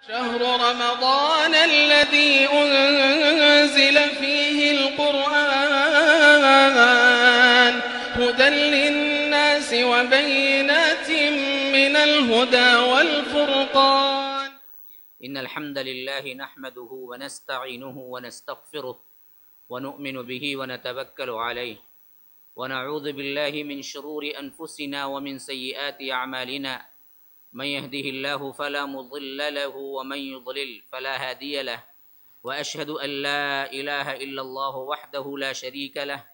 شهر رمضان الذي أنزل فيه القرآن هدى للناس وبينات من الهدى والفرقان. إن الحمد لله نحمده ونستعينه ونستغفره ونؤمن به ونتوكل عليه ونعوذ بالله من شرور أنفسنا ومن سيئات أعمالنا من يهده الله فلا مضل له ومن يضلل فلا هادي له وأشهد أن لا إله إلا الله وحده لا شريك له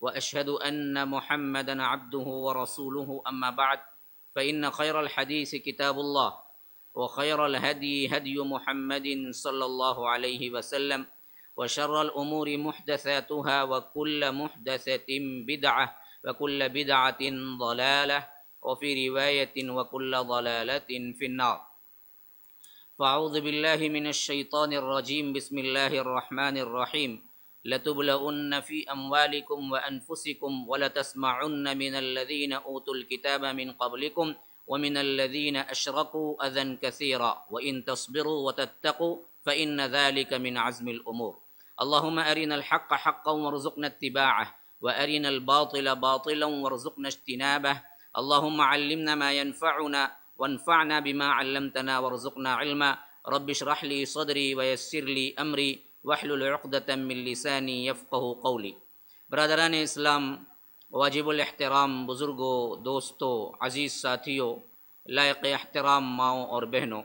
وأشهد أن محمدا عبده ورسوله. أما بعد فإن خير الحديث كتاب الله وخير الهدي هدي محمد صلى الله عليه وسلم وشر الأمور محدثاتها وكل محدثة بدعة وكل بدعة ضلالة وفي رواية وكل ضلالة في النار. فأعوذ بالله من الشيطان الرجيم. بسم الله الرحمن الرحيم. لتبلغن في أموالكم وأنفسكم ولتسمعن من الذين أوتوا الكتاب من قبلكم ومن الذين أشركوا أذى كثيرا وإن تصبروا وتتقوا فإن ذلك من عزم الأمور. اللهم أرنا الحق حقا وارزقنا اتباعه وأرنا الباطل باطلا وارزقنا اجتنابه. اللهم علمنا ما ينفعنا وانفعنا بما علمتنا وارزقنا علما. رب اشرح لي صدري ويسر لي أمري واحلل عقدة من لساني يفقه قولي. برادران اسلام، واجب الاحترام بزرگوں، دوستوں، عزیز ساتھیوں، لائق احترام ماؤں اور بہنوں،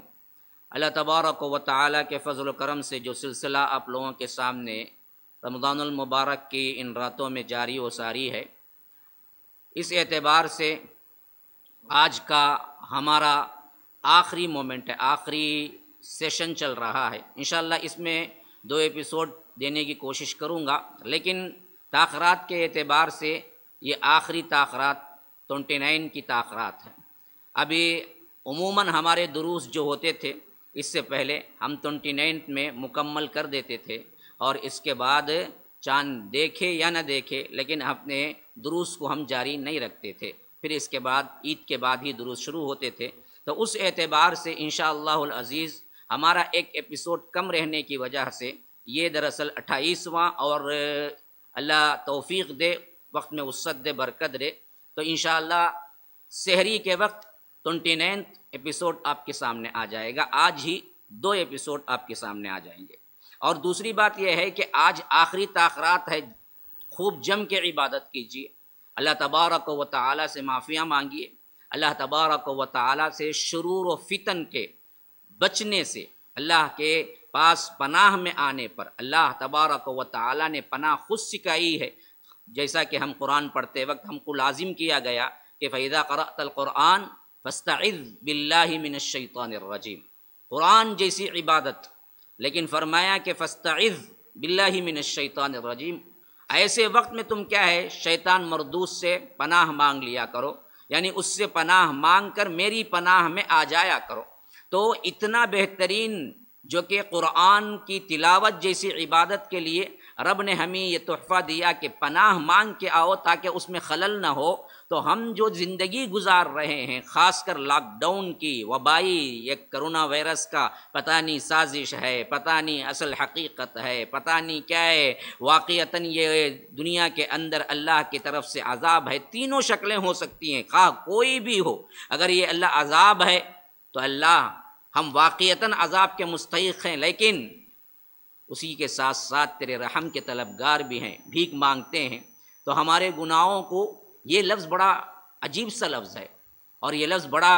اللہ تبارک و تعالیٰ کے فضل و کرم سے جو سلسلہ آپ لوگوں کے سامنے رمضان المبارک کی ان راتوں میں جاری و ساری ہے، اس اعتبار سے آج کا ہمارا آخری مومنٹ ہے، آخری سیشن چل رہا ہے. انشاءاللہ اس میں 2 ایپیسوڈ دینے کی کوشش کروں گا، لیکن تاخیرات کے اعتبار سے یہ آخری تاخیرات 29 کی تاخیرات ہے. ابھی عموماً ہمارے دروس جو ہوتے تھے اس سے پہلے ہم 29 میں مکمل کر دیتے تھے، اور اس کے بعد چاند دیکھے یا نہ دیکھے لیکن اپنے دروس کو ہم جاری نہیں رکھتے تھے. پھر اس کے بعد عید کے بعد ہی دروس شروع ہوتے تھے. تو اس اعتبار سے انشاءاللہ العزیز ہمارا ایک ایپیسوڈ کم رہنے کی وجہ سے یہ دراصل 28واں، اور اللہ توفیق دے، وقت میں وسعت دے، برکت دے، تو انشاءاللہ سحری کے وقت 29 ایپیسوڈ آپ کے سامنے آ جائے گا. آج ہی 2 ایپیسوڈ آپ کے سامنے آ جائیں گے. اور دوسری بات یہ ہے کہ آج آخری تاخیرات ہے، خوب جم کے عبادت کیجیے، اللہ تبارک و تعالیٰ سے معافیاں مانگیے، اللہ تبارک و تعالیٰ سے شرور و فتن کے بچنے سے، اللہ کے پاس پناہ میں آنے پر اللہ تبارک و تعالیٰ نے پناہ خود سکھائی ہے. جیسا کہ ہم قرآن پڑھتے وقت ہم کو لازم کیا گیا کہ فَإِذَا قَرَأْتَ الْقُرْآنَ فَاسْتَعِذْ بِاللَّهِ مِنَ الشَّيْطَانِ الرَّجِيمِ. قرآن جیسی عبادت، لیکن فرمایا کہ فَاسْتَعِذْ بِاللَّهِ مِنَ الشَّيْطَانِ الرَّجِيمِ. ایسے وقت میں تم کیا ہے، شیطان مردود سے پناہ مانگ لیا کرو، یعنی اس سے پناہ مانگ کر میری پناہ میں آ جایا کرو. تو اتنا بہترین جو کہ قرآن کی تلاوت جیسی عبادت کے لیے رب نے ہمیں یہ تحفہ دیا کہ پناہ مانگ کے آؤ تاکہ اس میں خلل نہ ہو. تو ہم جو زندگی گزار رہے ہیں، خاص کر لاک ڈاؤن کی وبائی ایک کرونا وائرس کا پتہ نہیں سازش ہے، پتہ نہیں اصل حقیقت ہے، پتہ نہیں کیا ہے، واقعتاً یہ دنیا کے اندر اللہ کی طرف سے عذاب ہے. تینوں شکلیں ہو سکتی ہیں، خواہ کوئی بھی ہو. اگر یہ اللہ عذاب ہے تو اللہ ہم واقعتاً عذاب کے مستحق ہیں، لیکن اسی کے ساتھ ساتھ تیرے رحم کے طلبگار بھی ہیں، بھیک مانگتے ہیں. تو ہمارے گناہوں کو، یہ لفظ بڑا عجیب سا لفظ ہے، اور یہ لفظ بڑا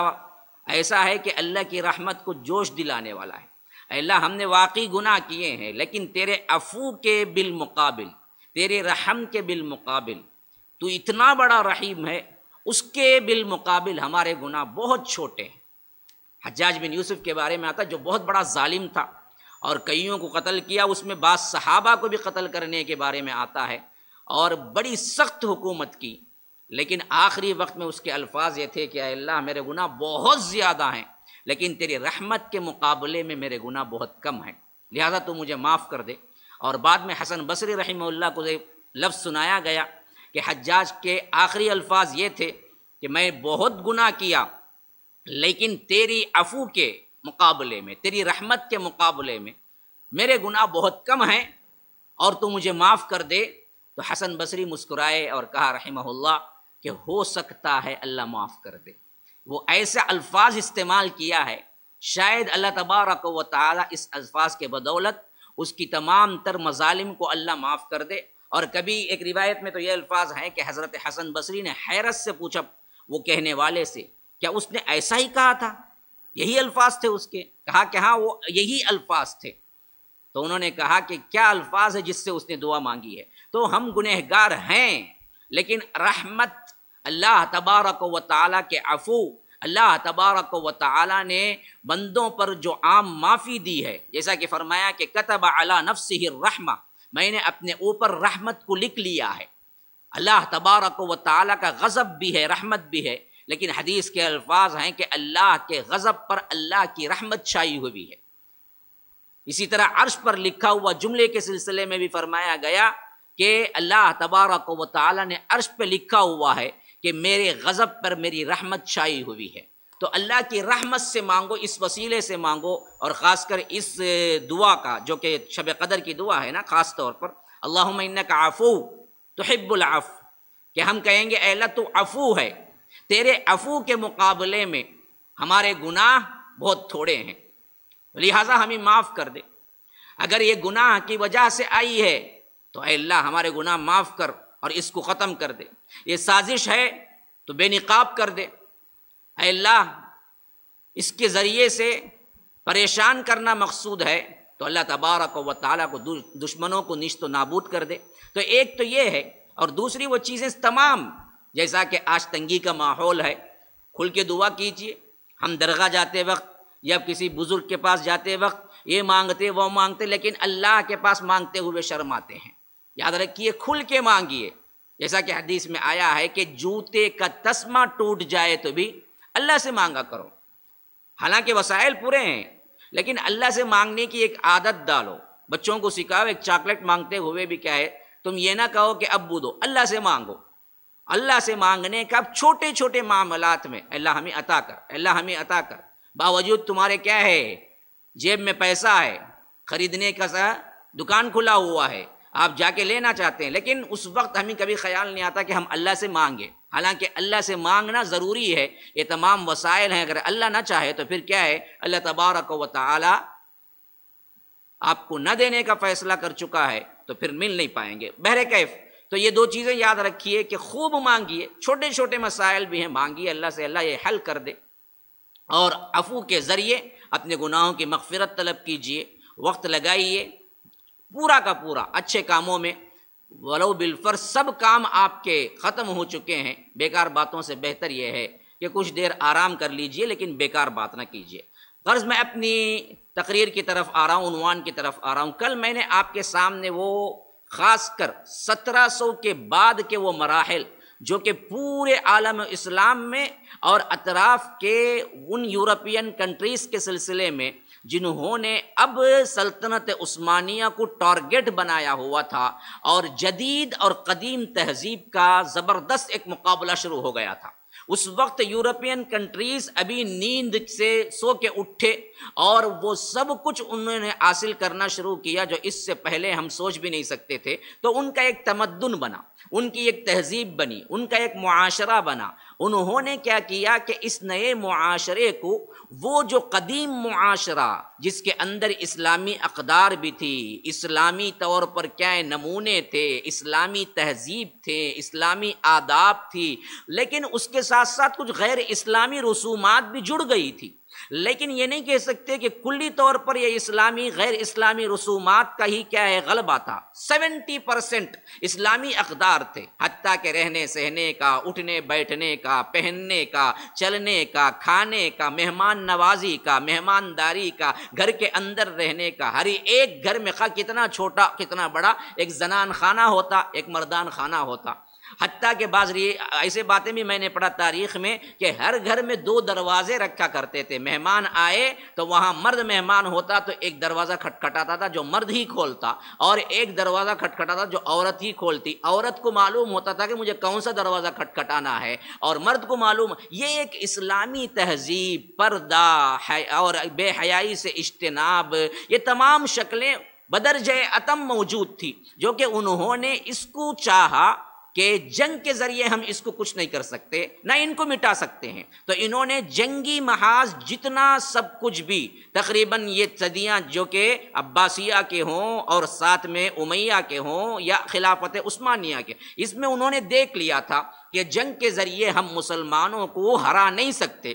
ایسا ہے کہ اللہ کی رحمت کو جوش دلانے والا ہے. اے اللہ، ہم نے واقعی گناہ کیے ہیں، لیکن تیرے عفو کے بالمقابل، تیرے رحم کے بالمقابل تو اتنا بڑا رحیم ہے، اس کے بالمقابل ہمارے گناہ بہت چھوٹے ہیں. حجاج بن یوسف کے بارے میں آتا جو بہت بڑا ظالم تھا اور کئیوں کو قتل کیا، اس میں بعض صحابہ کو بھی قتل کرنے کے بارے میں آتا ہے، اور بڑی سخت حکومت کی. لیکن آخری وقت میں اس کے الفاظ یہ تھے کہ اے اللہ، میرے گناہ بہت زیادہ ہیں، لیکن تیری رحمت کے مقابلے میں میرے گناہ بہت کم ہیں، لہذا تو مجھے معاف کر دے. اور بعد میں حسن بصری رحمہ اللہ کو لفظ سنایا گیا کہ حجاج کے آخری الفاظ یہ تھے کہ میں بہت گناہ کیا، لیکن تیری عفو کے مقابلے میں، تیری رحمت کے مقابلے میں میرے گناہ بہت کم ہیں اور تو مجھے معاف کر دے۔ تو حسن بصری مسکرائے اور کہا رحمہ اللہ کہ ہو سکتا ہے اللہ معاف کر دے۔ وہ ایسے الفاظ استعمال کیا ہے، شاید اللہ تبارک و تعالی اس الفاظ کے بدولت اس کی تمام تر مظالم کو اللہ معاف کر دے۔ اور کبھی ایک روایت میں تو یہ الفاظ ہیں کہ حضرت حسن بصری نے حیرت سے پوچھا وہ کہنے والے سے، کیا اس نے ایسا ہی کہا تھا؟ یہی الفاظ تھے اس کے؟ کہا کہ ہاں وہ یہی الفاظ تھے۔ تو انہوں نے کہا کہ کیا الفاظ ہے جس سے اس نے دعا مانگی ہے؟ تو ہم گنہگار ہیں، لیکن رحمت اللہ تبارک و تعالیٰ کے عفو، اللہ تبارک و تعالیٰ نے بندوں پر جو عام معافی دی ہے، جیسا کہ فرمایا کہ کتب علی نفسہ الرحمہ، میں نے اپنے اوپر رحمت کو لکھ لیا ہے۔ اللہ تبارک و تعالیٰ کا غضب بھی ہے، رحمت بھی ہے، لیکن حدیث کے الفاظ ہیں کہ اللہ کے غضب پر اللہ کی رحمت چھائی ہوئی ہے۔ اسی طرح عرش پر لکھا ہوا جملے کے سلسلے میں بھی فرمایا گیا کہ اللہ تبارک و تعالیٰ نے عرش پہ لکھا ہوا ہے کہ میرے غضب پر میری رحمت چھائی ہوئی ہے۔ تو اللہ کی رحمت سے مانگو، اس وسیلے سے مانگو، اور خاص کر اس دعا کا جو کہ شب قدر کی دعا ہے نا، خاص طور پر اللہم انک عفو تحب العفو، کہ ہم کہیں گے اے اللہ تو عفو ہے، تیرے عفو کے مقابلے میں ہمارے گناہ بہت تھوڑے ہیں، لہٰذا ہمیں معاف کر دے۔ اگر یہ گناہ کی وجہ سے آئی ہے تو اے اللہ ہمارے گناہ معاف کر اور اس کو ختم کر دے۔ یہ سازش ہے تو بے نقاب کر دے، اے اللہ اس کے ذریعے سے پریشان کرنا مقصود ہے تو اللہ تبارک و تعالیٰ کو دشمنوں کو نیست و نابود کر دے۔ تو ایک تو یہ ہے، اور دوسری وہ چیزیں تمام، جیسا کہ آج تنگی کا ماحول ہے، کھل کے دعا کیجئے۔ ہم درگاہ جاتے وقت یا کسی بزرگ کے پاس جاتے وقت یہ مانگتے وہ مانگتے، لیکن اللہ کے پاس مانگتے ہوئے شرماتے ہیں۔ یاد رکھیے کھل کے مانگیے، جیسا کہ حدیث میں آیا ہے کہ جوتے کا تسمہ ٹوٹ جائے تو بھی اللہ سے مانگا کرو۔ حالانکہ وسائل پورے ہیں، لیکن اللہ سے مانگنے کی ایک عادت ڈالو۔ بچوں کو سکھاؤ، ایک چاکلیٹ مانگتے ہوئے بھی کیا ہے، تم یہ نہ کہو کہ ابو دو، اللہ سے مانگو۔ اللہ سے مانگنے کا چھوٹے چھوٹے معاملات میں اللہ ہمیں عطا کر، اللہ ہمیں عطا کر، باوجود تمہارے کیا ہے، جیب میں پیسہ ہے، خریدنے کا دکان کھلا ہوا ہے، آپ جا کے لینا چاہتے ہیں، لیکن اس وقت ہمیں کبھی خیال نہیں آتا کہ ہم اللہ سے مانگیں۔ حالانکہ اللہ سے مانگنا ضروری ہے، یہ تمام وسائل ہیں، اگر اللہ نہ چاہے تو پھر کیا ہے، اللہ تبارک و تعالی آپ کو نہ دینے کا فیصلہ کر چکا ہے تو پھر مل نہیں پائیں گے۔ بہرکیف تو یہ دو چیزیں یاد رکھیے کہ خوب مانگیے، چھوٹے چھوٹے مسائل بھی ہیں، مانگیے اللہ سے، اللہ یہ حل کر دے، اور عفو کے ذریعے اپنے گناہوں کی مغفرت طلب کیجئے، وقت لگائیے پورا کا پورا اچھے کاموں میں، ولو بالفرض سب کام آپ کے ختم ہو چکے ہیں، بیکار باتوں سے بہتر یہ ہے کہ کچھ دیر آرام کر لیجئے، لیکن بیکار بات نہ کیجئے۔ غرض میں اپنی تقریر کی طرف آ رہا ہوں، عنوان کی طرف آ رہا ہوں۔ کل میں نے آپ کے سامنے وہ خاص کر 1700 کے بعد کے وہ مراحل جو کہ پورے عالم اسلام میں اور اطراف کے ان یورپین کنٹریز کے سلسلے میں جنہوں نے اب سلطنت عثمانیہ کو ٹارگٹ بنایا ہوا تھا، اور جدید اور قدیم تہذیب کا زبردست ایک مقابلہ شروع ہو گیا تھا۔ اس وقت یورپین کنٹریز ابھی نیند سے سو کے اٹھے اور وہ سب کچھ انہوں نے حاصل کرنا شروع کیا جو اس سے پہلے ہم سوچ بھی نہیں سکتے تھے۔ تو ان کا ایک تمدن بنا، ان کی ایک تہذیب بنی، ان کا ایک معاشرہ بنا۔ انہوں نے کیا کیا کہ اس نئے معاشرے کو، وہ جو قدیم معاشرہ جس کے اندر اسلامی اقدار بھی تھی، اسلامی طور پر کیا نمونے تھے، اسلامی تہذیب تھے، اسلامی آداب تھی، لیکن اس کے ساتھ ساتھ کچھ غیر اسلامی رسومات بھی جڑ گئی تھی۔ لیکن یہ نہیں کہہ سکتے کہ کلی طور پر یہ اسلامی غیر اسلامی رسومات کا ہی کیا ہے غلبہ تھا۔ 70% اسلامی اقدار تھے، حتیٰ کہ رہنے سہنے کا، اٹھنے بیٹھنے کا، پہننے کا، چلنے کا، کھانے کا، مہمان نوازی کا، مہمانداری کا، گھر کے اندر رہنے کا۔ ہر ایک گھر میں خواہ کتنا چھوٹا کتنا بڑا ایک زنان خانہ ہوتا، ایک مردان خانہ ہوتا۔ حتیٰ کہ بعض ایسے باتیں بھی میں نے پڑھا تاریخ میں کہ ہر گھر میں 2 دروازے رکھا کرتے تھے. مہمان آئے تو وہاں مرد مہمان ہوتا تو ایک دروازہ کھٹکھٹاتا تھا جو مرد ہی کھولتا، اور ایک دروازہ کھٹکھٹاتا جو عورت ہی کھولتی. عورت کو معلوم ہوتا تھا کہ مجھے کون سا دروازہ کھٹکھٹانا ہے، اور مرد کو معلوم. یہ ایک اسلامی تہذیب، پردہ اور بے حیائی سے اجتناب، یہ تمام شکلیں بدرجہ اتم موجود تھی، جو کہ انہوں نے اس کو چاہا کہ جنگ کے ذریعے ہم اس کو کچھ نہیں کر سکتے، نہ ان کو مٹا سکتے ہیں. تو انہوں نے جنگی محاذ جتنا سب کچھ بھی تقریباً یہ صدیاں جو کہ عباسیہ کے ہوں اور ساتھ میں امیہ کے ہوں یا خلافت عثمانیہ کے، اس میں انہوں نے دیکھ لیا تھا کہ جنگ کے ذریعے ہم مسلمانوں کو ہرا نہیں سکتے.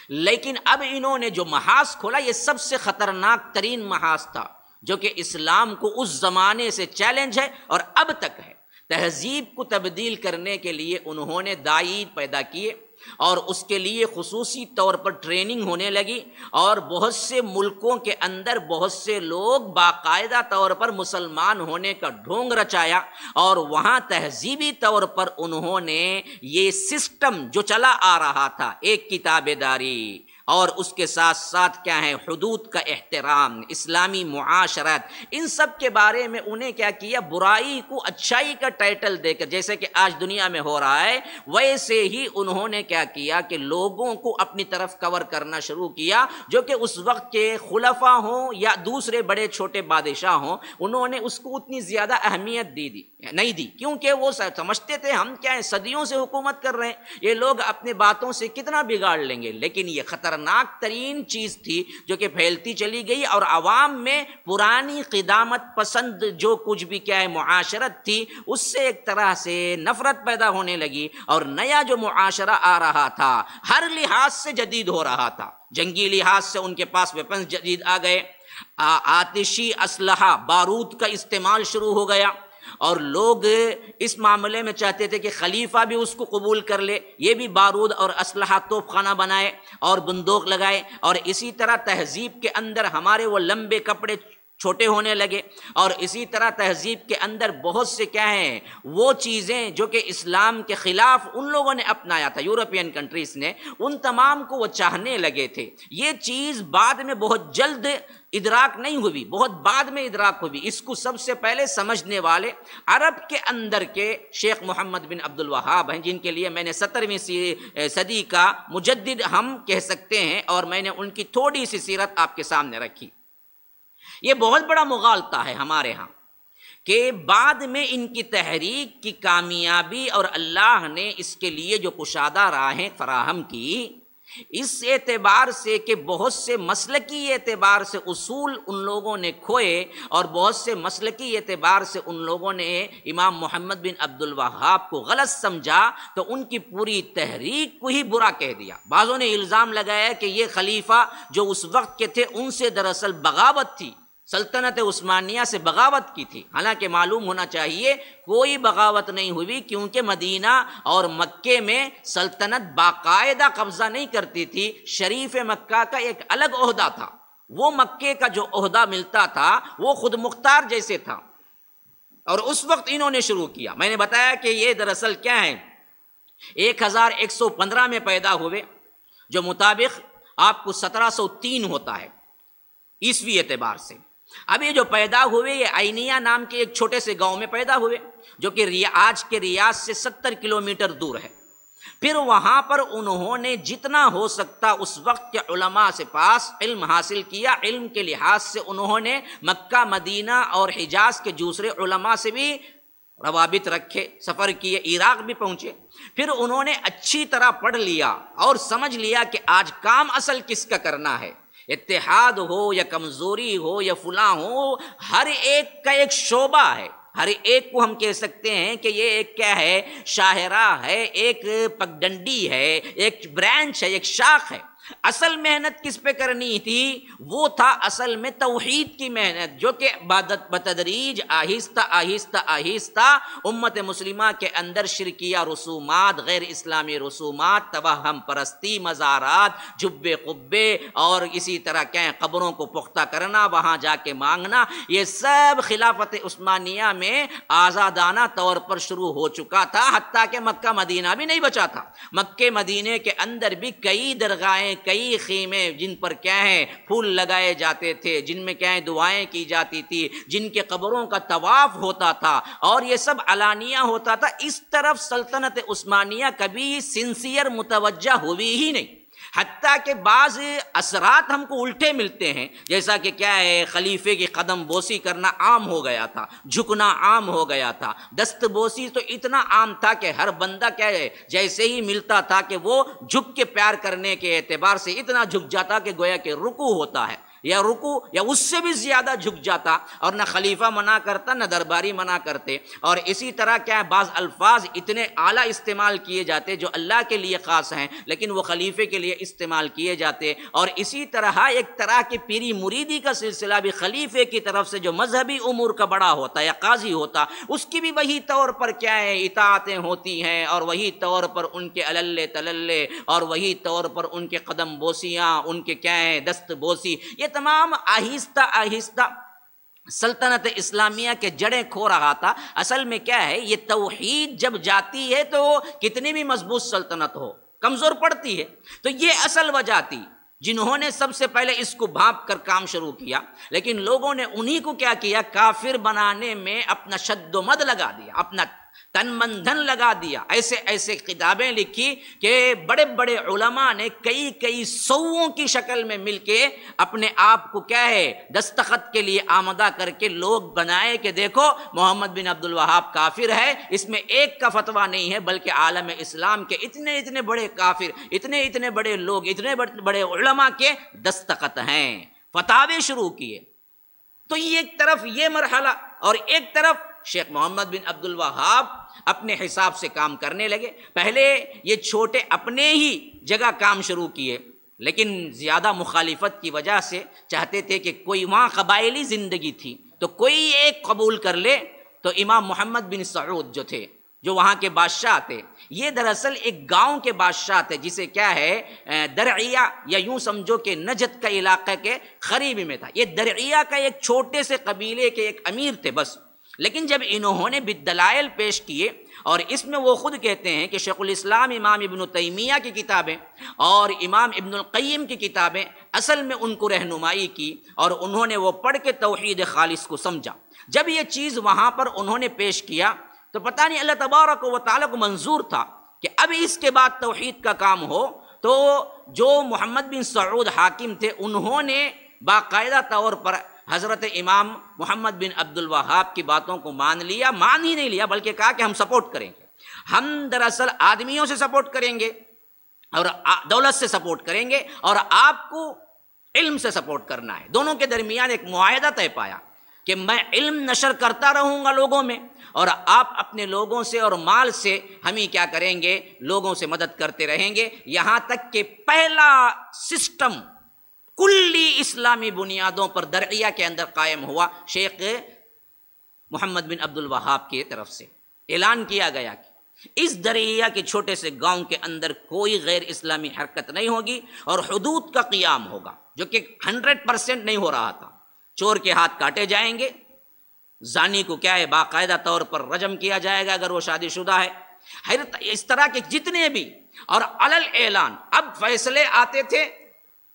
لیکن اب انہوں نے جو محاذ کھولا یہ سب سے خطرناک ترین محاذ تھا، جو کہ اسلام کو اس زمانے سے چیلنج ہے اور اب تک ہے. تہذیب کو تبدیل کرنے کے لیے انہوں نے داعی پیدا کیے، اور اس کے لیے خصوصی طور پر ٹریننگ ہونے لگی، اور بہت سے ملکوں کے اندر بہت سے لوگ باقاعدہ طور پر مسلمان ہونے کا ڈھونگ رچایا، اور وہاں تہذیبی طور پر انہوں نے یہ سسٹم جو چلا آ رہا تھا، ایک کتاب داری اور اس کے ساتھ ساتھ کیا ہے حدود کا احترام، اسلامی معاشرت، ان سب کے بارے میں انہیں کیا کیا، برائی کو اچھائی کا ٹائٹل دے کر، جیسے کہ آج دنیا میں ہو رہا ہے ویسے ہی انہوں نے کیا کیا کہ لوگوں کو اپنی طرف کور کرنا شروع کیا. جو کہ اس وقت کے خلفاء ہوں یا دوسرے بڑے چھوٹے بادشاہ ہوں، انہوں نے اس کو اتنی زیادہ اہمیت نہیں دی، کیونکہ وہ سمجھتے تھے ہم کیا ہے صدیوں سے حکومت کر رہے ہیں، یہ لوگ اپنے باتوں سے کتنا بگاڑ لیں گے. لیکن یہ خطرناک ترین چیز تھی جو کہ پھیلتی چلی گئی، اور عوام میں پرانی قدامت پسند جو کچھ بھی کیا ہے معاشرت تھی، اس سے ایک طرح سے نفرت پیدا ہونے لگی، اور نیا جو معاشرہ آ رہا تھا ہر لحاظ سے جدید ہو رہا تھا. جنگی لحاظ سے ان کے پاس ویپنز جدید آ گئے، آتشی اسلحہ بارود کا استعمال شروع ہو گیا، اور لوگ اس معاملے میں چاہتے تھے کہ خلیفہ بھی اس کو قبول کر لے، یہ بھی بارود اور اسلحہ توپ خانہ بنائے اور بندوق لگائے. اور اسی طرح تہذیب کے اندر ہمارے وہ لمبے کپڑے چھوٹے ہونے لگے، اور اسی طرح تہذیب کے اندر بہت سے کیا ہیں وہ چیزیں جو کہ اسلام کے خلاف ان لوگوں نے اپنایا تھا، یورپین کنٹریز نے، ان تمام کو وہ چاہنے لگے تھے. یہ چیز بعد میں بہت جلد ادراک نہیں ہوئی، بہت بعد میں ادراک ہوئی. اس کو سب سے پہلے سمجھنے والے عرب کے اندر کے شیخ محمد بن عبد الوہاب ہیں، جن کے لیے میں نے 17ویں صدی کا مجدد ہم کہہ سکتے ہیں، اور میں نے ان کی تھوڑی سی سیرت آپ کے سامنے رکھی. یہ بہت بڑا مغالطہ ہے ہمارے ہاں کہ بعد میں ان کی تحریک کی کامیابی اور اللہ نے اس کے لیے جو کشادہ راہیں فراہم کی، اس اعتبار سے کہ بہت سے مسلکی اعتبار سے اصول ان لوگوں نے کھوئے، اور بہت سے مسلکی اعتبار سے ان لوگوں نے امام محمد بن عبد الوہاب کو غلط سمجھا، تو ان کی پوری تحریک کو ہی برا کہہ دیا. بعضوں نے الزام لگایا کہ یہ خلیفہ جو اس وقت کے تھے ان سے دراصل بغاوت تھی، سلطنت عثمانیہ سے بغاوت کی تھی. حالانکہ معلوم ہونا چاہیے کوئی بغاوت نہیں ہوئی، کیونکہ مدینہ اور مکے میں سلطنت باقاعدہ قبضہ نہیں کرتی تھی. شریف مکہ کا ایک الگ عہدہ تھا، وہ مکے کا جو عہدہ ملتا تھا وہ خود مختار جیسے تھا، اور اس وقت انہوں نے شروع کیا. میں نے بتایا کہ یہ دراصل کیا ہے 1115 میں پیدا ہوئے، جو مطابق آپ کو 1703 ہوتا ہے عیسوی اعتبار سے. اب یہ جو پیدا ہوئے یہ عینیہ نام کے ایک چھوٹے سے گاؤں میں پیدا ہوئے، جو کہ آج کے ریاض سے 70 کلومیٹر دور ہے. پھر وہاں پر انہوں نے جتنا ہو سکتا اس وقت کے علماء سے پاس علم حاصل کیا. علم کے لحاظ سے انہوں نے مکہ، مدینہ اور حجاز کے دوسرے علماء سے بھی روابط رکھے، سفر کیے، عراق بھی پہنچے. پھر انہوں نے اچھی طرح پڑھ لیا اور سمجھ لیا کہ آج کام اصل کس کا کرنا ہے. اتحاد ہو یا کمزوری ہو یا فلاں ہو، ہر ایک کا ایک شعبہ ہے، ہر ایک کو ہم کہہ سکتے ہیں کہ یہ ایک کیا ہے شاہراہ ہے، ایک پگڈنڈی ہے، ایک برانچ ہے، ایک شاخ ہے. اصل محنت کس پہ کرنی تھی؟ وہ تھا اصل میں توحید کی محنت، جو کہ بتدریج آہستہ آہستہ آہستہ امت مسلمہ کے اندر شرکیہ رسومات، غیر اسلامی رسومات، توہم پرستی، مزارات، جبے قبے اور اسی طرح کہیں قبروں کو پختہ کرنا، وہاں جا کے مانگنا، یہ سب خلافت عثمانیہ میں آزادانہ طور پر شروع ہو چکا تھا، حتیٰ کہ مکہ مدینہ بھی نہیں بچا تھا۔ مکہ مدینے کے اندر بھی کئی درگاہیں، کئی خیمے جن پر کیا ہے پھول لگائے جاتے تھے، جن میں کیا ہے دعائیں کی جاتی تھی، جن کے قبروں کا طواف ہوتا تھا، اور یہ سب علانیہ ہوتا تھا۔ اس طرف سلطنت عثمانیہ کبھی سنسیئر متوجہ ہوئی ہی نہیں، حتیٰ کہ بعض اثرات ہم کو الٹے ملتے ہیں، جیسا کہ کیا ہے خلیفے کی قدم بوسی کرنا عام ہو گیا تھا، جھکنا عام ہو گیا تھا، دست بوسی تو اتنا عام تھا کہ ہر بندہ کیا ہے جیسے ہی ملتا تھا کہ وہ جھک کے پیار کرنے کے اعتبار سے اتنا جھک جاتا کہ گویا کہ رکوع ہوتا ہے، یا رکوع یا اس سے بھی زیادہ جھک جاتا، اور نہ خلیفہ منع کرتا نہ درباری منع کرتے۔ اور اسی طرح کیا ہے بعض الفاظ اتنے اعلیٰ استعمال کیے جاتے جو اللہ کے لیے خاص ہیں لیکن وہ خلیفے کے لیے استعمال کیے جاتے، اور اسی طرح ایک طرح کی پیری مریدی کا سلسلہ بھی خلیفے کی طرف سے جو مذہبی امور کا بڑا ہوتا یا قاضی ہوتا، اس کی بھی وہی طور پر کیا ہے اطاعتیں ہوتی ہیں، اور وہی طور پر ان کے عللے تللے، اور وہی طور پر ان کے قدم بوسیاں، ان کے کیا ہے دست بوسی، یہ تمام آہستہ آہستہ سلطنت اسلامیہ کے جڑیں کھو رہا تھا۔ اصل میں کیا ہے یہ توحید جب جاتی ہے تو کتنی بھی مضبوط سلطنت ہو کمزور پڑتی ہے، تو یہ اصل وجہ تھی جنہوں نے سب سے پہلے اس کو بھانپ کر کام شروع کیا، لیکن لوگوں نے انہی کو کیا کیا کافر بنانے میں اپنا شد و مد لگا دیا، اپنا تن من دھن لگا دیا، ایسے ایسے کتابیں لکھی کہ بڑے بڑے علماء نے کئی سوؤں کی شکل میں مل کے اپنے آپ کو کیا ہے دستخط کے لیے آمدہ کر کے لوگ بنائے کہ دیکھو محمد بن عبد الوہاب کافر ہے، اس میں ایک کا فتویٰ نہیں ہے بلکہ عالم اسلام کے اتنے بڑے کافر، اتنے بڑے لوگ، اتنے بڑے علماء کے دستخط ہیں، فتاوے شروع کیے۔ تو ایک طرف یہ مرحلہ، اور ایک طرف شیخ محمد بن عبد الوہاب اپنے حساب سے کام کرنے لگے۔ پہلے یہ چھوٹے اپنے ہی جگہ کام شروع کیے، لیکن زیادہ مخالفت کی وجہ سے چاہتے تھے کہ کوئی وہاں قبائلی زندگی تھی تو کوئی ایک قبول کر لے، تو امام محمد بن سعود جو تھے، جو وہاں کے بادشاہ تھے، یہ دراصل ایک گاؤں کے بادشاہ تھے جسے کیا ہے درعیہ، یا یوں سمجھو کہ نجد کا علاقہ کے قریب میں تھا۔ یہ درعیہ کا ایک چھوٹے سے قبیلے کے ایک امیر تھے بس، لیکن جب انہوں نے بالدلائل پیش کیے، اور اس میں وہ خود کہتے ہیں کہ شیخ الاسلام امام ابن تیمیہ کی کتابیں اور امام ابن القیم کی کتابیں اصل میں ان کو رہنمائی کی، اور انہوں نے وہ پڑھ کے توحید خالص کو سمجھا۔ جب یہ چیز وہاں پر انہوں نے پیش کیا تو پتہ نہیں اللہ تبارک و تعالیٰ کو منظور تھا کہ اب اس کے بعد توحید کا کام ہو، تو جو محمد بن سعود حاکم تھے انہوں نے باقاعدہ طور پر حضرت امام محمد بن عبد الوہاب کی باتوں کو مان لیا، مان ہی نہیں لیا بلکہ کہا کہ ہم سپورٹ کریں گے، ہم دراصل آدمیوں سے سپورٹ کریں گے اور دولت سے سپورٹ کریں گے، اور آپ کو علم سے سپورٹ کرنا ہے۔ دونوں کے درمیان ایک معاہدہ طے پایا کہ میں علم نشر کرتا رہوں گا لوگوں میں، اور آپ اپنے لوگوں سے اور مال سے ہم ہی کیا کریں گے لوگوں سے مدد کرتے رہیں گے، یہاں تک کہ پہلا سسٹم کلی اسلامی بنیادوں پر درعیہ کے اندر قائم ہوا۔ شیخ محمد بن عبد الوہاب کی طرف سے اعلان کیا گیا کہ اس درعیہ کے چھوٹے سے گاؤں کے اندر کوئی غیر اسلامی حرکت نہیں ہوگی، اور حدود کا قیام ہوگا، جو کہ 100% نہیں ہو رہا تھا۔ چور کے ہاتھ کاٹے جائیں گے، زانی کو کیا ہے باقاعدہ طور پر رجم کیا جائے گا اگر وہ شادی شدہ ہے، اس طرح کے جتنے بھی، اور علل اعلان اب فیصلے آتے تھے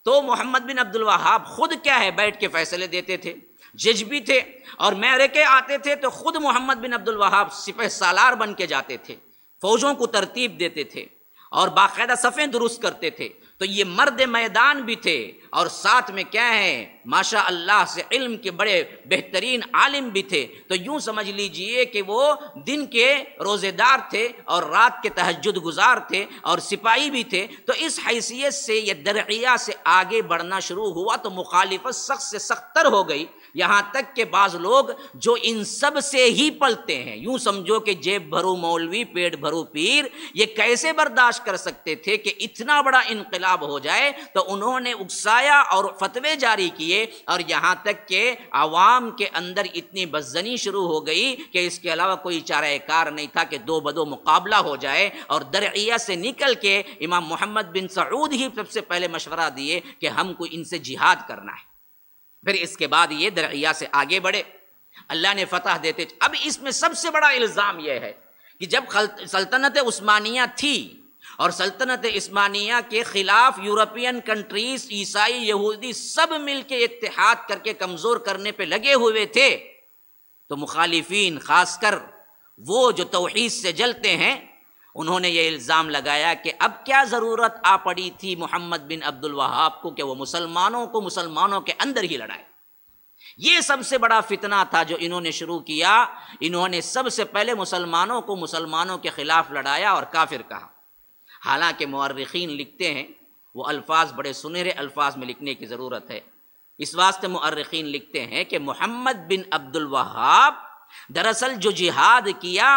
تو محمد بن عبد الوہاب خود کیا ہے بیٹھ کے فیصلے دیتے تھے، جج بھی تھے، اور معرکے آتے تھے تو خود محمد بن عبد الوہاب سپہ سالار بن کے جاتے تھے، فوجوں کو ترتیب دیتے تھے اور باقاعدہ صفیں درست کرتے تھے۔ تو یہ مرد میدان بھی تھے، اور ساتھ میں کیا ہے ماشاء اللہ سے علم کے بڑے بہترین عالم بھی تھے۔ تو یوں سمجھ لیجئے کہ وہ دن کے روزے دار تھے اور رات کے تہجد گزار تھے اور سپاہی بھی تھے۔ تو اس حیثیت سے یہ درعیہ سے آگے بڑھنا شروع ہوا تو مخالفت سخت سے سخت تر ہو گئی، یہاں تک کہ بعض لوگ جو ان سب سے ہی پلتے ہیں، یوں سمجھو کہ جیب بھرو مولوی پیٹ بھرو پیر، یہ کیسے برداشت کر سکتے تھے کہ اتنا بڑا انقلاب خراب ہو جائے تو انہوں نے اکسایا اور فتوے جاری کیے، اور یہاں تک کہ عوام کے اندر اتنی بدزنی شروع ہو گئی کہ اس کے علاوہ کوئی چارہ کار نہیں تھا کہ دو بدو مقابلہ ہو جائے، اور درعیہ سے نکل کے امام محمد بن سعود ہی سب سے پہلے مشورہ دیے کہ ہم کو ان سے جہاد کرنا ہے۔ پھر اس کے بعد یہ درعیہ سے آگے بڑھے، اللہ نے فتح دیتے۔ اب اس میں سب سے بڑا الزام یہ ہے کہ جب سلطنت عثمانیہ تھی اور سلطنت عثمانیہ کے خلاف یورپین کنٹریز، عیسائی، یہودی سب مل کے اتحاد کر کے کمزور کرنے پہ لگے ہوئے تھے، تو مخالفین خاص کر وہ جو توحید سے جلتے ہیں انہوں نے یہ الزام لگایا کہ اب کیا ضرورت آ پڑی تھی محمد بن عبد الوہاب کو کہ وہ مسلمانوں کو مسلمانوں کے اندر ہی لڑائے۔ یہ سب سے بڑا فتنہ تھا جو انہوں نے شروع کیا۔ انہوں نے سب سے پہلے مسلمانوں کو مسلمانوں کے خلاف لڑایا اور کافر کہا۔ حالانکہ مورخین لکھتے ہیں، وہ الفاظ بڑے سنہرے الفاظ میں لکھنے کی ضرورت ہے، اس واسطے مورخین لکھتے ہیں کہ محمد بن عبد الوہاب دراصل جو جہاد کیا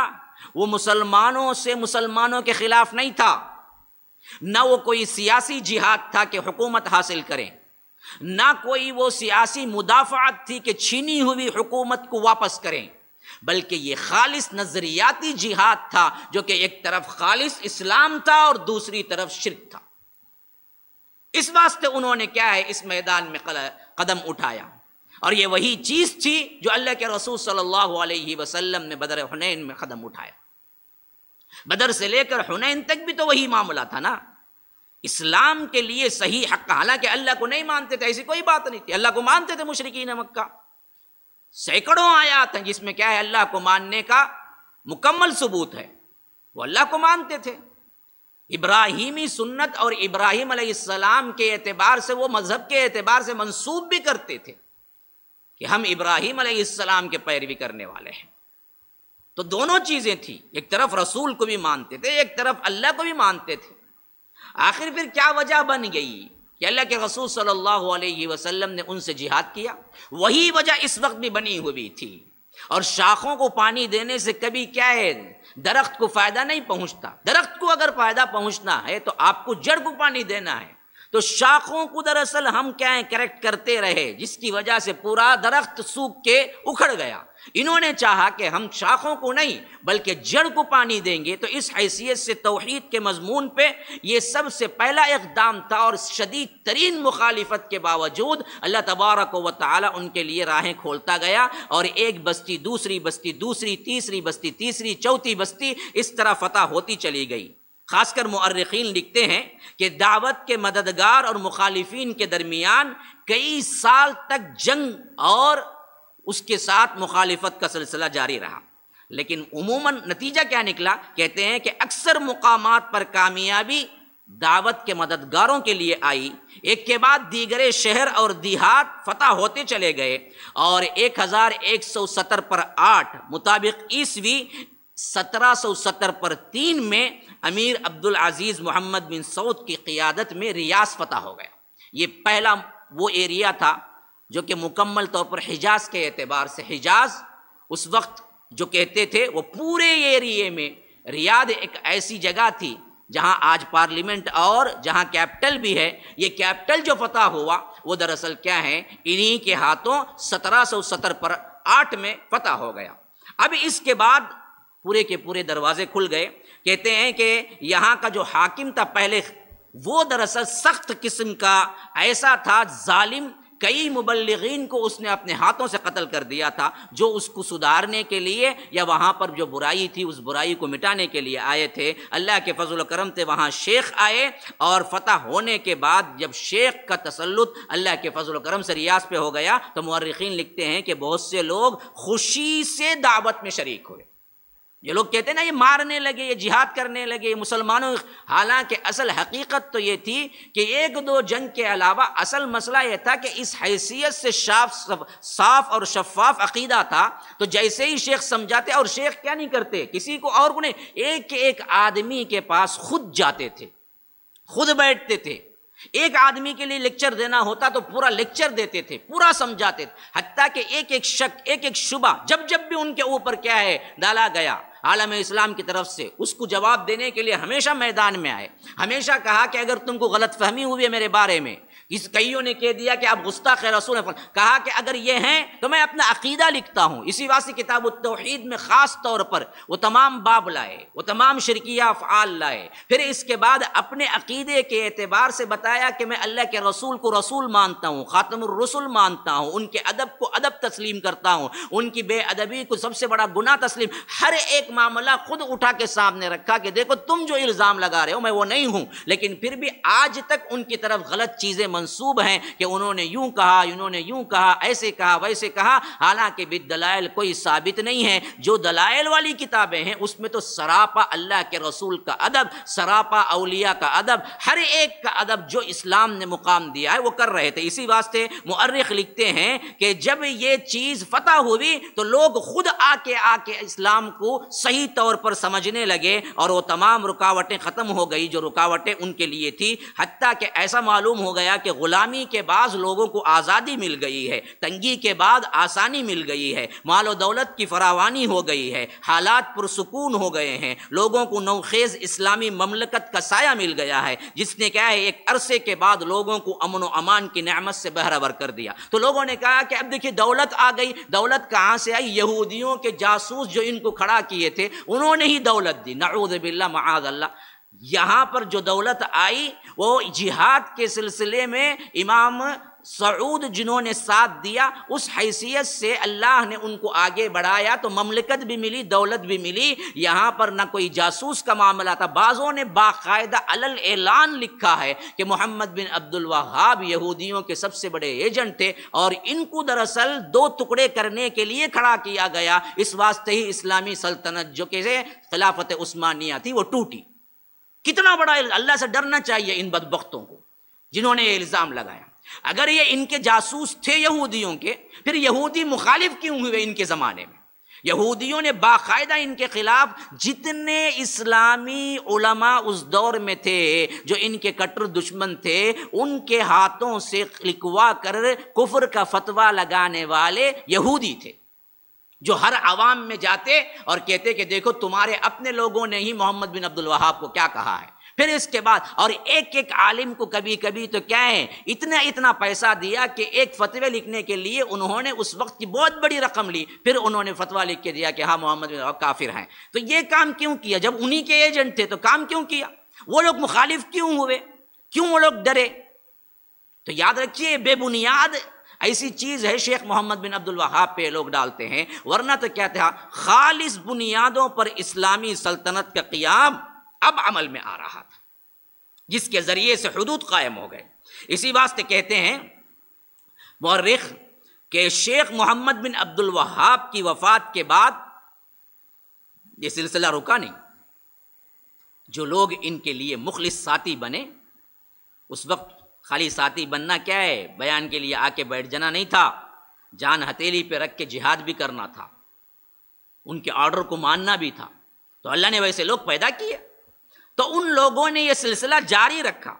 وہ مسلمانوں سے مسلمانوں کے خلاف نہیں تھا، نہ وہ کوئی سیاسی جہاد تھا کہ حکومت حاصل کریں، نہ کوئی وہ سیاسی مدافعت تھی کہ چھینی ہوئی حکومت کو واپس کریں، بلکہ یہ خالص نظریاتی جہاد تھا، جو کہ ایک طرف خالص اسلام تھا اور دوسری طرف شرک تھا۔ اس واسطے انہوں نے کیا ہے، اس میدان میں قدم اٹھایا، اور یہ وہی چیز تھی جو اللہ کے رسول صلی اللہ علیہ وسلم نے بدر حنین میں قدم اٹھایا۔ بدر سے لے کر حنین تک بھی تو وہی معاملہ تھا نا، اسلام کے لیے صحیح حق، حالانکہ اللہ کو نہیں مانتے تھے، ایسی کوئی بات نہیں تھی، اللہ کو مانتے تھے مشرکین مکہ، سینکڑوں آیات ہیں جس میں کیا ہے اللہ کو ماننے کا مکمل ثبوت ہے، وہ اللہ کو مانتے تھے۔ ابراہیمی سنت اور ابراہیم علیہ السلام کے اعتبار سے، وہ مذہب کے اعتبار سے منسوب بھی کرتے تھے کہ ہم ابراہیم علیہ السلام کے پیروی کرنے والے ہیں۔ تو دونوں چیزیں تھیں، ایک طرف رسول کو بھی مانتے تھے، ایک طرف اللہ کو بھی مانتے تھے۔ آخر پھر کیا وجہ بن گئی کہ اللہ کے رسول صلی اللہ علیہ وسلم نے ان سے جہاد کیا؟ وہی وجہ اس وقت بھی بنی ہوئی تھی، اور شاخوں کو پانی دینے سے کبھی کیا ہے، درخت کو فائدہ نہیں پہنچتا۔ درخت کو اگر فائدہ پہنچنا ہے تو آپ کو جڑ کو پانی دینا ہے، تو شاخوں کو دراصل ہم کیا ہے کریکٹ کرتے رہے، جس کی وجہ سے پورا درخت سوکھ کے اکھڑ گیا۔ انہوں نے چاہا کہ ہم شاخوں کو نہیں بلکہ جڑ کو پانی دیں گے، تو اس حیثیت سے توحید کے مضمون پہ یہ سب سے پہلا اقدام تھا، اور شدید ترین مخالفت کے باوجود اللہ تبارک و تعالی ان کے لیے راہیں کھولتا گیا، اور ایک بستی دوسری بستی دوسری، تیسری بستی تیسری، چوتھی بستی، اس طرح فتح ہوتی چلی گئی۔ خاص کر مؤرخین لکھتے ہیں کہ دعوت کے مددگار اور مخالفین کے درمیان کئی سال تک جنگ اور اس کے ساتھ مخالفت کا سلسلہ جاری رہا، لیکن عموماً نتیجہ کیا نکلا؟ کہتے ہیں کہ اکثر مقامات پر کامیابی دعوت کے مددگاروں کے لیے آئی، ایک کے بعد دیگرے شہر اور دیہات فتح ہوتے چلے گئے، اور 1170 پر 8 مطابق عیسوی 1770 پر 3 میں امیر عبدالعزیز محمد بن سعود کی قیادت میں ریاض فتح ہو گیا۔ یہ پہلا وہ ایریا تھا جو کہ مکمل طور پر حجاز کے اعتبار سے، حجاز اس وقت جو کہتے تھے وہ پورے ایریے میں، ریاض ایک ایسی جگہ تھی جہاں آج پارلیمنٹ اور جہاں کیپٹل بھی ہے، یہ کیپٹل جو فتح ہوا وہ دراصل کیا ہے، انہی کے ہاتھوں 1770 پر 8 میں فتح ہو گیا۔ اب اس کے بعد پورے کے پورے دروازے کھل گئے۔ کہتے ہیں کہ یہاں کا جو حاکم تھا پہلے، وہ دراصل سخت قسم کا ایسا تھا، ظالم، کئی مبلغین کو اس نے اپنے ہاتھوں سے قتل کر دیا تھا، جو اس کو سدھارنے کے لیے یا وہاں پر جو برائی تھی اس برائی کو مٹانے کے لیے آئے تھے۔ اللہ کے فضل و کرم سے وہاں شیخ آئے، اور فتح ہونے کے بعد جب شیخ کا تسلط اللہ کے فضل و کرم سے ریاض پہ ہو گیا، تو مورخین لکھتے ہیں کہ بہت سے لوگ خوشی سے دعوت میں شریک ہوئے۔ یہ لوگ کہتے ہیں نا یہ مارنے لگے، یہ جہاد کرنے لگے، یہ مسلمانوں، حالانکہ اصل حقیقت تو یہ تھی کہ ایک دو جنگ کے علاوہ اصل مسئلہ یہ تھا کہ اس حیثیت سے صاف اور شفاف عقیدہ تھا، تو جیسے ہی شیخ سمجھاتے، اور شیخ کیا نہیں کرتے، کسی کو اور کو نہیں، ایک آدمی کے پاس خود جاتے تھے، خود بیٹھتے تھے، ایک آدمی کے لیے لیکچر دینا ہوتا تو پورا لیکچر دیتے تھے، پورا سمجھاتے تھے، حتیٰ کہ ایک شک، ایک شبہ جب بھی ان کے اوپر کیا ہے ڈالا گیا، عالم اسلام کی طرف سے، اس کو جواب دینے کے لیے ہمیشہ میدان میں آئے، ہمیشہ کہا کہ اگر تم کو غلط فہمی ہوئی ہے میرے بارے میں، کئیوں نے کہہ دیا کہ آپ گستاخ رسول ہیں، کہا کہ اگر یہ ہیں تو میں اپنا عقیدہ لکھتا ہوں۔ اسی واسطے کتاب التوحید میں خاص طور پر وہ تمام باب لائے، وہ تمام شرکیہ افعال لائے، پھر اس کے بعد اپنے عقیدے کے اعتبار سے بتایا کہ میں اللہ کے رسول کو رسول مانتا ہوں، خاتم الرسل مانتا ہوں، ان کے ادب کو ادب تسلیم کرتا ہوں، ان کی بے ادبی کو سب سے بڑا گناہ تسلیم، ہر ایک معاملہ خود اٹھا کے سامنے رکھا کہ دیکھو تم جو الزام لگا رہے ہو میں وہ نہیں ہوں، لیکن پھر بھی آج تک ان کی طرف غلط چیزیں منسوب ہیں کہ انہوں نے یوں کہا، انہوں نے یوں کہا، ایسے کہا، ویسے کہا، حالانکہ بالدلائل کوئی ثابت نہیں ہے۔ جو دلائل والی کتابیں ہیں اس میں تو سراپا اللہ کے رسول کا ادب، سراپا اولیاء کا ادب، ہر ایک کا ادب جو اسلام نے مقام دیا ہے وہ کر رہے تھے۔ اسی واسطے مؤرخ لکھتے ہیں کہ جب یہ چیز فتح ہوئی تو لوگ خود آ کے اسلام کو صحیح طور پر سمجھنے لگے اور وہ تمام رکاوٹیں ختم ہو گئی جو رکاوٹیں ان کے لیے تھی، حتیٰ کہ ایسا معلوم ہو گیا کہ غلامی کے بعد لوگوں کو آزادی مل گئی ہے، تنگی کے بعد آسانی مل گئی ہے، مال و دولت کی فراوانی ہو گئی ہے، حالات پرسکون ہو گئے ہیں، لوگوں کو نوخیز اسلامی مملکت کا سایہ مل گیا ہے، جس نے کیا ہے ایک عرصے کے بعد لوگوں کو امن و امان کی نعمت سے بہرہور کر دیا۔ تو لوگوں نے کہا کہ اب دیکھیے دولت آ گئی، دولت کہاں سے آئی؟ یہودیوں کے جاسوس جو ان کو کھڑا کیے تھے انہوں نے ہی دولت دی، نعوذ باللہ معاذ اللہ۔ یہاں پر جو دولت آئی وہ جہاد کے سلسلے میں امام سعود جنہوں نے ساتھ دیا، اس حیثیت سے اللہ نے ان کو آگے بڑھایا تو مملکت بھی ملی، دولت بھی ملی۔ یہاں پر نہ کوئی جاسوس کا معاملہ تھا، بعضوں نے باقاعدہ علل اعلان لکھا ہے کہ محمد بن عبد الوہاب یہودیوں کے سب سے بڑے ایجنٹ تھے اور ان کو دراصل دو ٹکڑے کرنے کے لیے کھڑا کیا گیا، اس واسطے ہی اسلامی سلطنت جو کہ خلافت عثمانیہ تھی وہ ٹوٹی۔ کتنا بڑا اللہ سے ڈرنا چاہیے ان بدبختوں کو جنہوں نے یہ الزام لگایا۔ اگر یہ ان کے جاسوس تھے یہودیوں کے، پھر یہودی مخالف کیوں ہوئے ان کے زمانے میں؟ یہودیوں نے باقاعدہ ان کے خلاف جتنے اسلامی علماء اس دور میں تھے جو ان کے کٹر دشمن تھے، ان کے ہاتھوں سے لکھوا کر کفر کا فتویٰ لگانے والے یہودی تھے، جو ہر عوام میں جاتے اور کہتے کہ دیکھو تمہارے اپنے لوگوں نے ہی محمد بن عبد الوہاب کو کیا کہا ہے۔ پھر اس کے بعد اور ایک ایک عالم کو کبھی کبھی تو کیا ہے اتنا پیسہ دیا کہ ایک فتوے لکھنے کے لیے انہوں نے اس وقت کی بہت بڑی رقم لی، پھر انہوں نے فتویٰ لکھ کے دیا کہ ہاں محمد بن عبد کافر ہیں۔ تو یہ کام کیوں کیا؟ جب انہی کے ایجنٹ تھے تو کام کیوں کیا؟ وہ لوگ مخالف کیوں ہوئے؟ کیوں وہ لوگ ڈرے؟ تو یاد رکھیے بے بنیاد ایسی چیز ہے شیخ محمد بن عبد الوہاب پہ لوگ ڈالتے ہیں، ورنہ تو کیا تھا خالص بنیادوں پر اسلامی سلطنت کا قیام اب عمل میں آ رہا تھا، جس کے ذریعے سے حدود قائم ہو گئے۔ اسی واسطے کہتے ہیں مورخ کہ شیخ محمد بن عبد الوہاب کی وفات کے بعد یہ سلسلہ رکا نہیں۔ جو لوگ ان کے لیے مخلص ساتھی بنے، اس وقت خالی ساتھی بننا کیا ہے، بیان کے لیے آ کے بیٹھ جانا نہیں تھا، جان ہتھیلی پہ رکھ کے جہاد بھی کرنا تھا، ان کے آرڈر کو ماننا بھی تھا۔ تو اللہ نے ویسے لوگ پیدا کیے، تو ان لوگوں نے یہ سلسلہ جاری رکھا،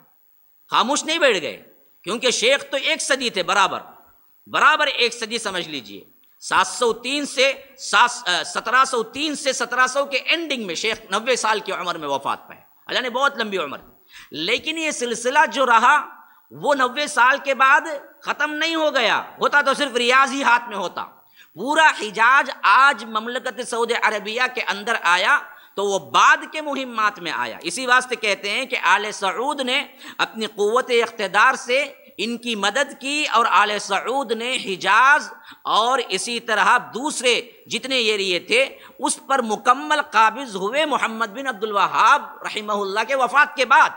خاموش نہیں بیٹھ گئے، کیونکہ شیخ تو ایک صدی تھے، برابر ایک صدی سمجھ لیجئے، 1703 سے 1700 کے اینڈنگ میں شیخ 90 سال کی عمر میں وفات پائے۔ اللہ نے بہت لمبی عمر دی، لیکن یہ سلسلہ جو رہا وہ 90 سال کے بعد ختم نہیں ہو گیا، ہوتا تو صرف ریاض ہی ہاتھ میں ہوتا۔ پورا حجاز آج مملکت سعودی عربیہ کے اندر آیا تو وہ بعد کے مہمات میں آیا۔ اسی واسطے کہتے ہیں کہ آل سعود نے اپنی قوت اقتدار سے ان کی مدد کی، اور آل سعود نے حجاز اور اسی طرح دوسرے جتنے ایریے تھے اس پر مکمل قابض ہوئے محمد بن عبد الوہاب رحمہ اللہ کے وفات کے بعد۔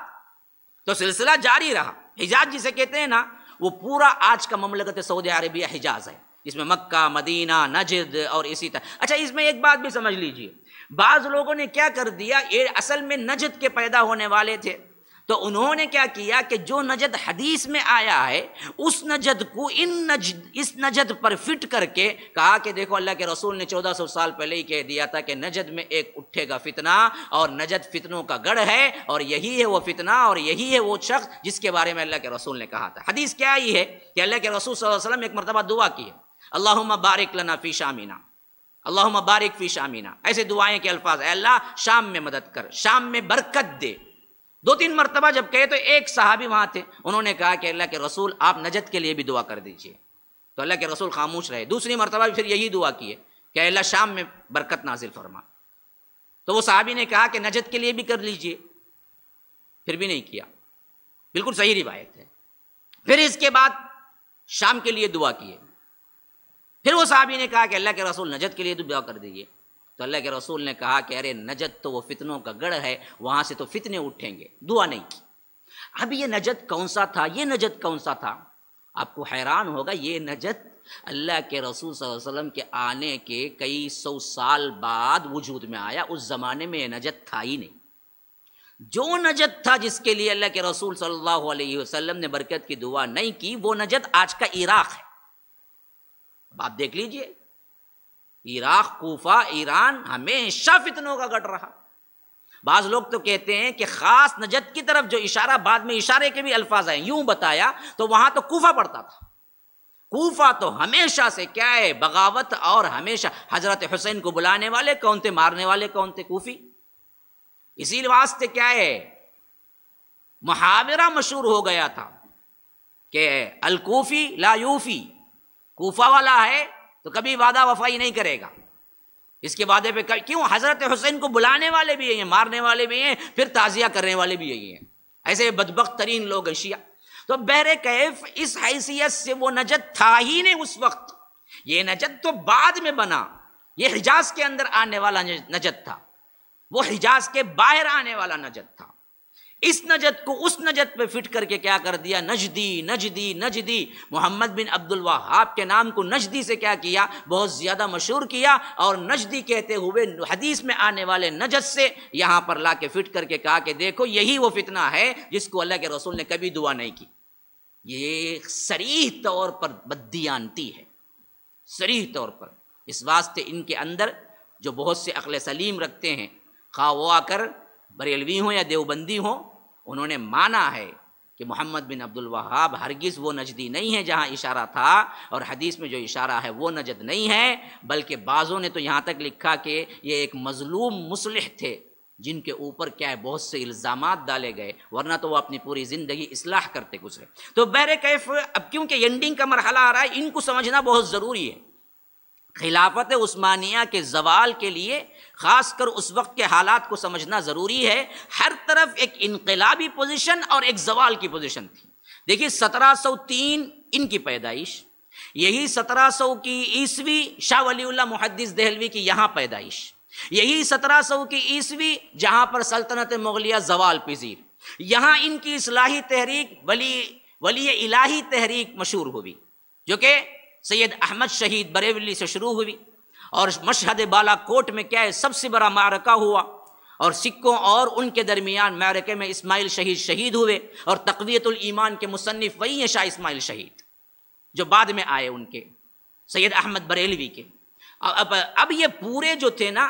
تو سلسلہ جاری رہا۔ حجاز جسے کہتے ہیں نا، وہ پورا آج کا مملکت سعودی عربیہ حجاز ہے، اس میں مکہ، مدینہ، نجد اور اسی طرح۔ اچھا اس میں ایک بات بھی سمجھ لیجئے، بعض لوگوں نے کیا کر دیا، یہ اصل میں نجد کے پیدا ہونے والے تھے، تو انہوں نے کیا کیا کہ جو نجد حدیث میں آیا ہے اس نجد کو اس نجد پر فٹ کر کے کہا کہ دیکھو اللہ کے رسول نے 1400 سال پہلے ہی کہہ دیا تھا کہ نجد میں ایک اٹھے گا فتنہ، اور نجد فتنوں کا گڑھ ہے، اور یہی ہے وہ فتنہ، اور یہی ہے وہ شخص جس کے بارے میں اللہ کے رسول نے کہا تھا۔ حدیث کیا ہی ہے کہ اللہ کے رسول صلی اللہ علیہ وسلم ایک مرتبہ دعا کی ہے، اللہم بارک لنا فی شامنا، اللہم بارک فی شامنا، ایسے دعائیں کے الفاظ، اے اللہ شام میں مدد کر، شام میں برکت دے۔ 2-3 مرتبہ جب کہے تو ایک صحابی وہاں تھے، انہوں نے کہا کہ اللہ کے رسول آپ نجد کے لیے بھی دعا کر دیجئے، تو اللہ کے رسول خاموش رہے۔ دوسری مرتبہ پھر یہی دعا کی ہے کہ اے اللہ شام میں برکت نازل فرما، تو وہ صحابی نے کہا کہ نجد کے لیے بھی کر لیجئے، پھر بھی نہیں کیا۔ بالکل صحیح روایت ہے۔ پھر اس کے بعد شام کے لیے دعا کیے، پھر وہ صحابی نے کہا کہ اللہ کے رسول نجد کے لیے دعا کر دیجئے، تو اللہ کے رسول نے کہا کہ ارے نجد تو وہ فتنوں کا گڑھ ہے، وہاں سے تو فتنے اٹھیں گے، دعا نہیں کی۔ اب یہ نجد کون سا تھا؟ یہ نجد کون سا تھا؟ آپ کو حیران ہوگا، یہ نجد اللہ کے رسول صلی اللہ علیہ وسلم کے آنے کے کئی سو سال بعد وجود میں آیا۔ اس زمانے میں یہ نجد تھا ہی نہیں۔ جو نجد تھا جس کے لیے اللہ کے رسول صلی اللہ علیہ وسلم نے برکت کی دعا نہیں کی، وہ نجد آج کا عراق ہے۔ اب آپ دیکھ لیجئے، عراق، کوفہ، ایران ہمیشہ فتنوں کا گڑھ رہا۔ بعض لوگ تو کہتے ہیں کہ خاص نجد کی طرف جو اشارہ، بعد میں اشارے کے بھی الفاظ ہیں، یوں بتایا تو وہاں تو کوفہ پڑتا تھا۔ کوفہ تو ہمیشہ سے کیا ہے، بغاوت، اور ہمیشہ حضرت حسین کو بلانے والے کون تھے، مارنے والے کون تھے؟ کوفی۔ اسی واسطے کیا ہے، محاورہ مشہور ہو گیا تھا کہ الکوفی لا یوفی، کوفہ والا ہے تو کبھی وعدہ وفائی نہیں کرے گا، اس کے وعدے پہ کیوں؟ حضرت حسین کو بلانے والے بھی یہی ہیں، مارنے والے بھی ہیں، پھر تعزیہ کرنے والے بھی یہی ہیں، ایسے بدبخت ترین لوگ ہیں شیعہ۔ تو بہرکیف اس حیثیت سے وہ نجد تھا ہی نہیں اس وقت، یہ نجد تو بعد میں بنا، یہ حجاز کے اندر آنے والا نجد تھا، وہ حجاز کے باہر آنے والا نجد تھا۔ اس نجد کو اس نجد پہ فٹ کر کے کیا کر دیا، نجدی نجدی نجدی، محمد بن عبد الوہاب کے نام کو نجدی سے کیا کیا، بہت زیادہ مشہور کیا، اور نجدی کہتے ہوئے حدیث میں آنے والے نجد سے یہاں پر لا کے فٹ کر کے کہا کہ دیکھو یہی وہ فتنہ ہے جس کو اللہ کے رسول نے کبھی دعا نہیں کی۔ یہ صریح طور پر بددیانتی ہے، صریح طور پر۔ اس واسطے ان کے اندر جو بہت سے عقل سلیم رکھتے ہیں، خواہ وہ آ کر بریلوی ہوں یا دیوبندی ہوں، انہوں نے مانا ہے کہ محمد بن عبد الوہاب ہرگز وہ نجدی نہیں ہے جہاں اشارہ تھا، اور حدیث میں جو اشارہ ہے وہ نجد نہیں ہے، بلکہ بعضوں نے تو یہاں تک لکھا کہ یہ ایک مظلوم مصلح تھے جن کے اوپر کیا ہے بہت سے الزامات ڈالے گئے، ورنہ تو وہ اپنی پوری زندگی اصلاح کرتے گزرے۔ تو بہرکیف اب کیونکہ اینڈنگ کا مرحلہ آ رہا ہے، ان کو سمجھنا بہت ضروری ہے۔ خلافت عثمانیہ کے زوال کے لیے خاص کر اس وقت کے حالات کو سمجھنا ضروری ہے۔ ہر طرف ایک انقلابی پوزیشن اور ایک زوال کی پوزیشن تھی۔ دیکھیے 1703 ان کی پیدائش، یہی 1700 کی عیسوی شاہ ولی اللہ محدث دہلوی کی یہاں پیدائش، یہی 1700 کی عیسوی جہاں پر سلطنت مغلیہ زوال پذیر، یہاں ان کی اصلاحی تحریک ولی الہی تحریک مشہور ہوئی، جو کہ سید احمد شہید بریلوی سے شروع ہوئی، اور مشہد بالا کوٹ میں کیا ہے سب سے بڑا معرکہ ہوا، اور سکھوں اور ان کے درمیان معرکے میں اسماعیل شہید ہوئے، اور تقویت الایمان کے مصنف وہی ہیں شاہ اسماعیل شہید جو بعد میں آئے ان کے سید احمد بریلوی کے۔ اب یہ پورے جو تھے نا،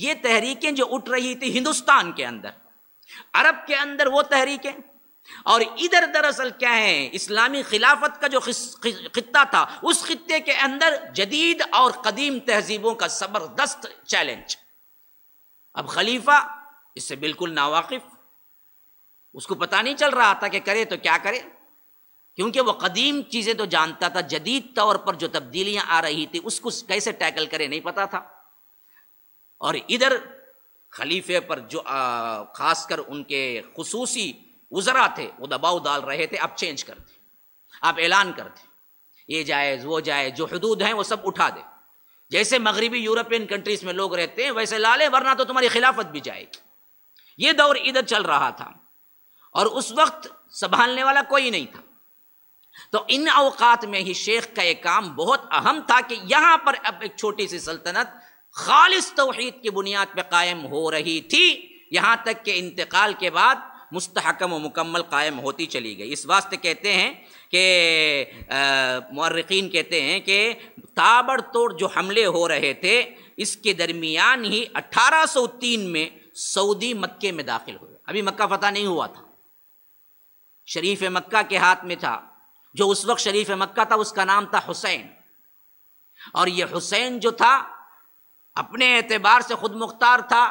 یہ تحریکیں جو اٹھ رہی تھی ہندوستان کے اندر، عرب کے اندر وہ تحریکیں، اور ادھر دراصل کیا ہے اسلامی خلافت کا جو خطہ تھا، اس خطے کے اندر جدید اور قدیم تہذیبوں کا زبردست چیلنج۔ اب خلیفہ اس سے بالکل ناواقف، اس کو پتہ نہیں چل رہا تھا کہ کرے تو کیا کرے، کیونکہ وہ قدیم چیزیں تو جانتا تھا، جدید طور پر جو تبدیلیاں آ رہی تھی اس کو کیسے ٹیکل کرے نہیں پتا تھا۔ اور ادھر خلیفے پر جو خاص کر ان کے خصوصی وزراء تھے وہ دباؤ ڈال رہے تھے، اب چینج کر دیں، آپ اعلان کر دیں، یہ جائز وہ جائز، جو حدود ہیں وہ سب اٹھا دیں، جیسے مغربی یورپین کنٹریز میں لوگ رہتے ہیں ویسے لا لیں، ورنہ تو تمہاری خلافت بھی جائے گی۔ یہ دور ادھر چل رہا تھا، اور اس وقت سنبھالنے والا کوئی نہیں تھا۔ تو ان اوقات میں ہی شیخ کا ایک کام بہت اہم تھا کہ یہاں پر اب ایک چھوٹی سی سلطنت خالص توحید کی بنیاد پہ قائم ہو رہی تھی، یہاں تک کہ انتقال کے بعد مستحکم و مکمل قائم ہوتی چلی گئی۔ اس واسطے کہتے ہیں کہ مورخین کہتے ہیں کہ تابڑ توڑ جو حملے ہو رہے تھے، اس کے درمیان ہی 1803 میں سعودی مکے میں داخل ہوئے۔ ابھی مکہ فتح نہیں ہوا تھا، شریف مکہ کے ہاتھ میں تھا، جو اس وقت شریف مکہ تھا اس کا نام تھا حسین، اور یہ حسین جو تھا اپنے اعتبار سے خود مختار تھا،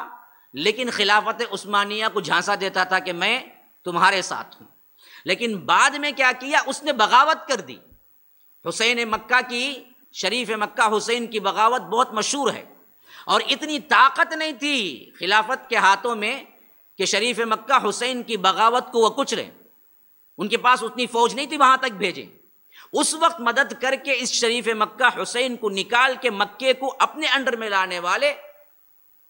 لیکن خلافت عثمانیہ کو جھانسا دیتا تھا کہ میں تمہارے ساتھ ہوں۔ لیکن بعد میں کیا کیا، اس نے بغاوت کر دی۔ حسین مکہ کی، شریف مکہ حسین کی بغاوت بہت مشہور ہے، اور اتنی طاقت نہیں تھی خلافت کے ہاتھوں میں کہ شریف مکہ حسین کی بغاوت کو وہ کچلیں، ان کے پاس اتنی فوج نہیں تھی وہاں تک بھیجیں۔ اس وقت مدد کر کے اس شریف مکہ حسین کو نکال کے مکے کو اپنے انڈر میں لانے والے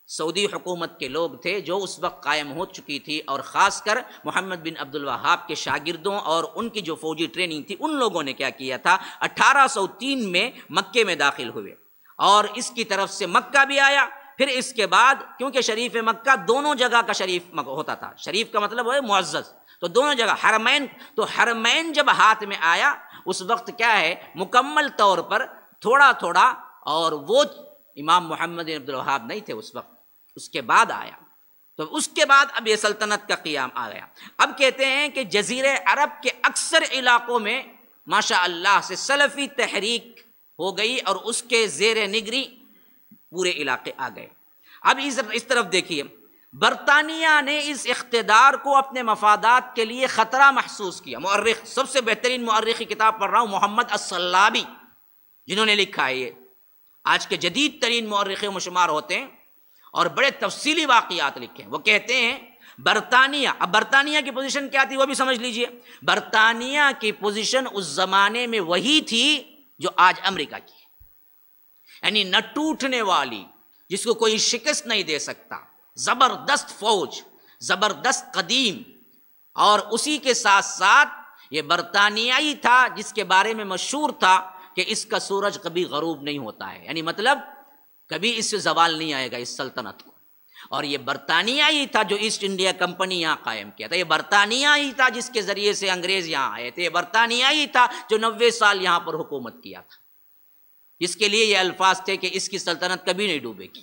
سعودی حکومت کے لوگ تھے، جو اس وقت قائم ہو چکی تھی، اور خاص کر محمد بن عبد الوہاب کے شاگردوں اور ان کی جو فوجی ٹریننگ تھی، ان لوگوں نے کیا کیا تھا، 1803 میں مکے میں داخل ہوئے، اور اس کی طرف سے مکہ بھی آیا۔ پھر اس کے بعد کیونکہ شریف مکہ دونوں جگہ کا شریف ہوتا تھا، شریف کا مطلب ہے معزز، تو دونوں جگہ حرمین، تو حرمین جب ہاتھ میں آیا اس وقت کیا ہے، مکمل طور پر تھوڑا تھوڑا، اور وہ امام محمد بن عبد الوہاب نہیں تھے اس وقت، اس کے بعد آیا، تو اس کے بعد اب یہ سلطنت کا قیام آ گیا۔ اب کہتے ہیں کہ جزیرہ عرب کے اکثر علاقوں میں ماشاء اللہ سے سلفی تحریک ہو گئی، اور اس کے زیر نگری پورے علاقے آ گئے۔ اب اس طرف دیکھیے، برطانیہ نے اس اقتدار کو اپنے مفادات کے لیے خطرہ محسوس کیا۔ مؤرخ، سب سے بہترین مؤرخ کی کتاب پڑھ رہا ہوں، محمد الصلابی، جنہوں نے لکھا ہے، یہ آج کے جدید ترین مؤرخوں میں شمار ہوتے ہیں، اور بڑے تفصیلی واقعات لکھے ہیں۔ وہ کہتے ہیں برطانیہ، اب برطانیہ کی پوزیشن کیا تھی وہ بھی سمجھ لیجئے۔ برطانیہ کی پوزیشن اس زمانے میں وہی تھی جو آج امریکہ کی ہے، یعنی نہ ٹوٹنے والی، جس کو کوئی شکست نہیں دے سکتا، زبردست فوج، زبردست قدیم، اور اسی کے ساتھ ساتھ یہ برطانیائی تھا جس کے بارے میں مشہور تھا کہ اس کا سورج کبھی غروب نہیں ہوتا ہے، یعنی مطلب کبھی اس سے زوال نہیں آئے گا اس سلطنت کو۔ اور یہ برطانیہ ہی تھا جو ایسٹ انڈیا کمپنی یہاں قائم کیا تھا، یہ برطانیہ ہی تھا جس کے ذریعے سے انگریز یہاں آئے تھے، یہ برطانیہ ہی تھا جو 90 سال یہاں پر حکومت کیا تھا، جس کے لیے یہ الفاظ تھے کہ اس کی سلطنت کبھی نہیں ڈوبے گی۔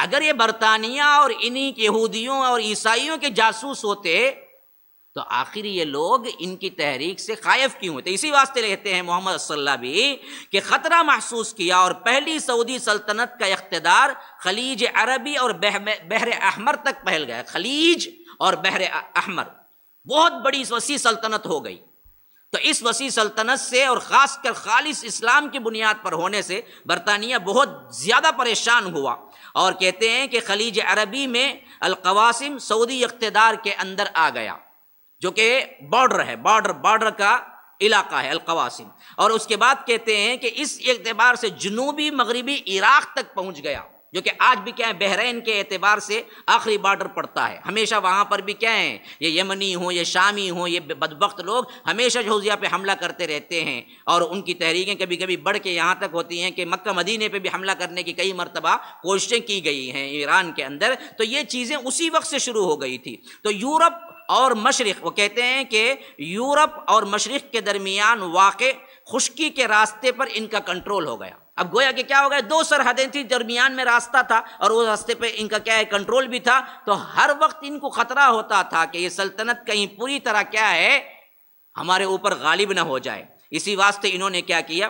اگر یہ برطانیہ اور انہی یہودیوں اور عیسائیوں کے جاسوس ہوتے تو آخر یہ لوگ ان کی تحریک سے خائف کیوں ہوتے؟ اسی واسطے کہتے ہیں محمد الصلابی کہ خطرہ محسوس کیا، اور پہلی سعودی سلطنت کا اقتدار خلیج عربی اور بحر احمر تک پھیل گیا۔ خلیج اور بحر احمر بہت بڑی وسیع سلطنت ہو گئی۔ تو اس وسیع سلطنت سے، اور خاص کر خالص اسلام کی بنیاد پر ہونے سے، برطانیہ بہت زیادہ پریشان ہوا، اور کہتے ہیں کہ خلیج عربی میں القواسم سعودی اقتدار کے اندر آ گیا، جو کہ بارڈر ہے، بارڈر کا علاقہ ہے القواسم، اور اس کے بعد کہتے ہیں کہ اس اعتبار سے جنوبی مغربی عراق تک پہنچ گیا، جو کہ آج بھی کیا ہے، بحرین کے اعتبار سے آخری بارڈر پڑتا ہے۔ ہمیشہ وہاں پر بھی کیا ہیں، یہ یمنی ہوں، یہ شامی ہوں، یہ بدبخت لوگ ہمیشہ حوثیہ پہ حملہ کرتے رہتے ہیں، اور ان کی تحریکیں کبھی کبھی بڑھ کے یہاں تک ہوتی ہیں کہ مکہ مدینے پہ بھی حملہ کرنے کی کئی مرتبہ کوششیں کی گئی ہیں ایران کے اندر۔ تو یہ چیزیں اسی وقت سے شروع ہو گئی تھی۔ تو یورپ اور مشرق، وہ کہتے ہیں کہ یورپ اور مشرق کے درمیان واقع خشکی کے راستے پر ان کا کنٹرول ہو گیا۔ اب گویا کہ کیا ہو گیا، دو سرحدیں تھیں، درمیان میں راستہ تھا، اور اس راستے پہ ان کا کیا ہے، کنٹرول بھی تھا۔ تو ہر وقت ان کو خطرہ ہوتا تھا کہ یہ سلطنت کہیں پوری طرح کیا ہے، ہمارے اوپر غالب نہ ہو جائے۔ اسی واسطے انہوں نے کیا کیا،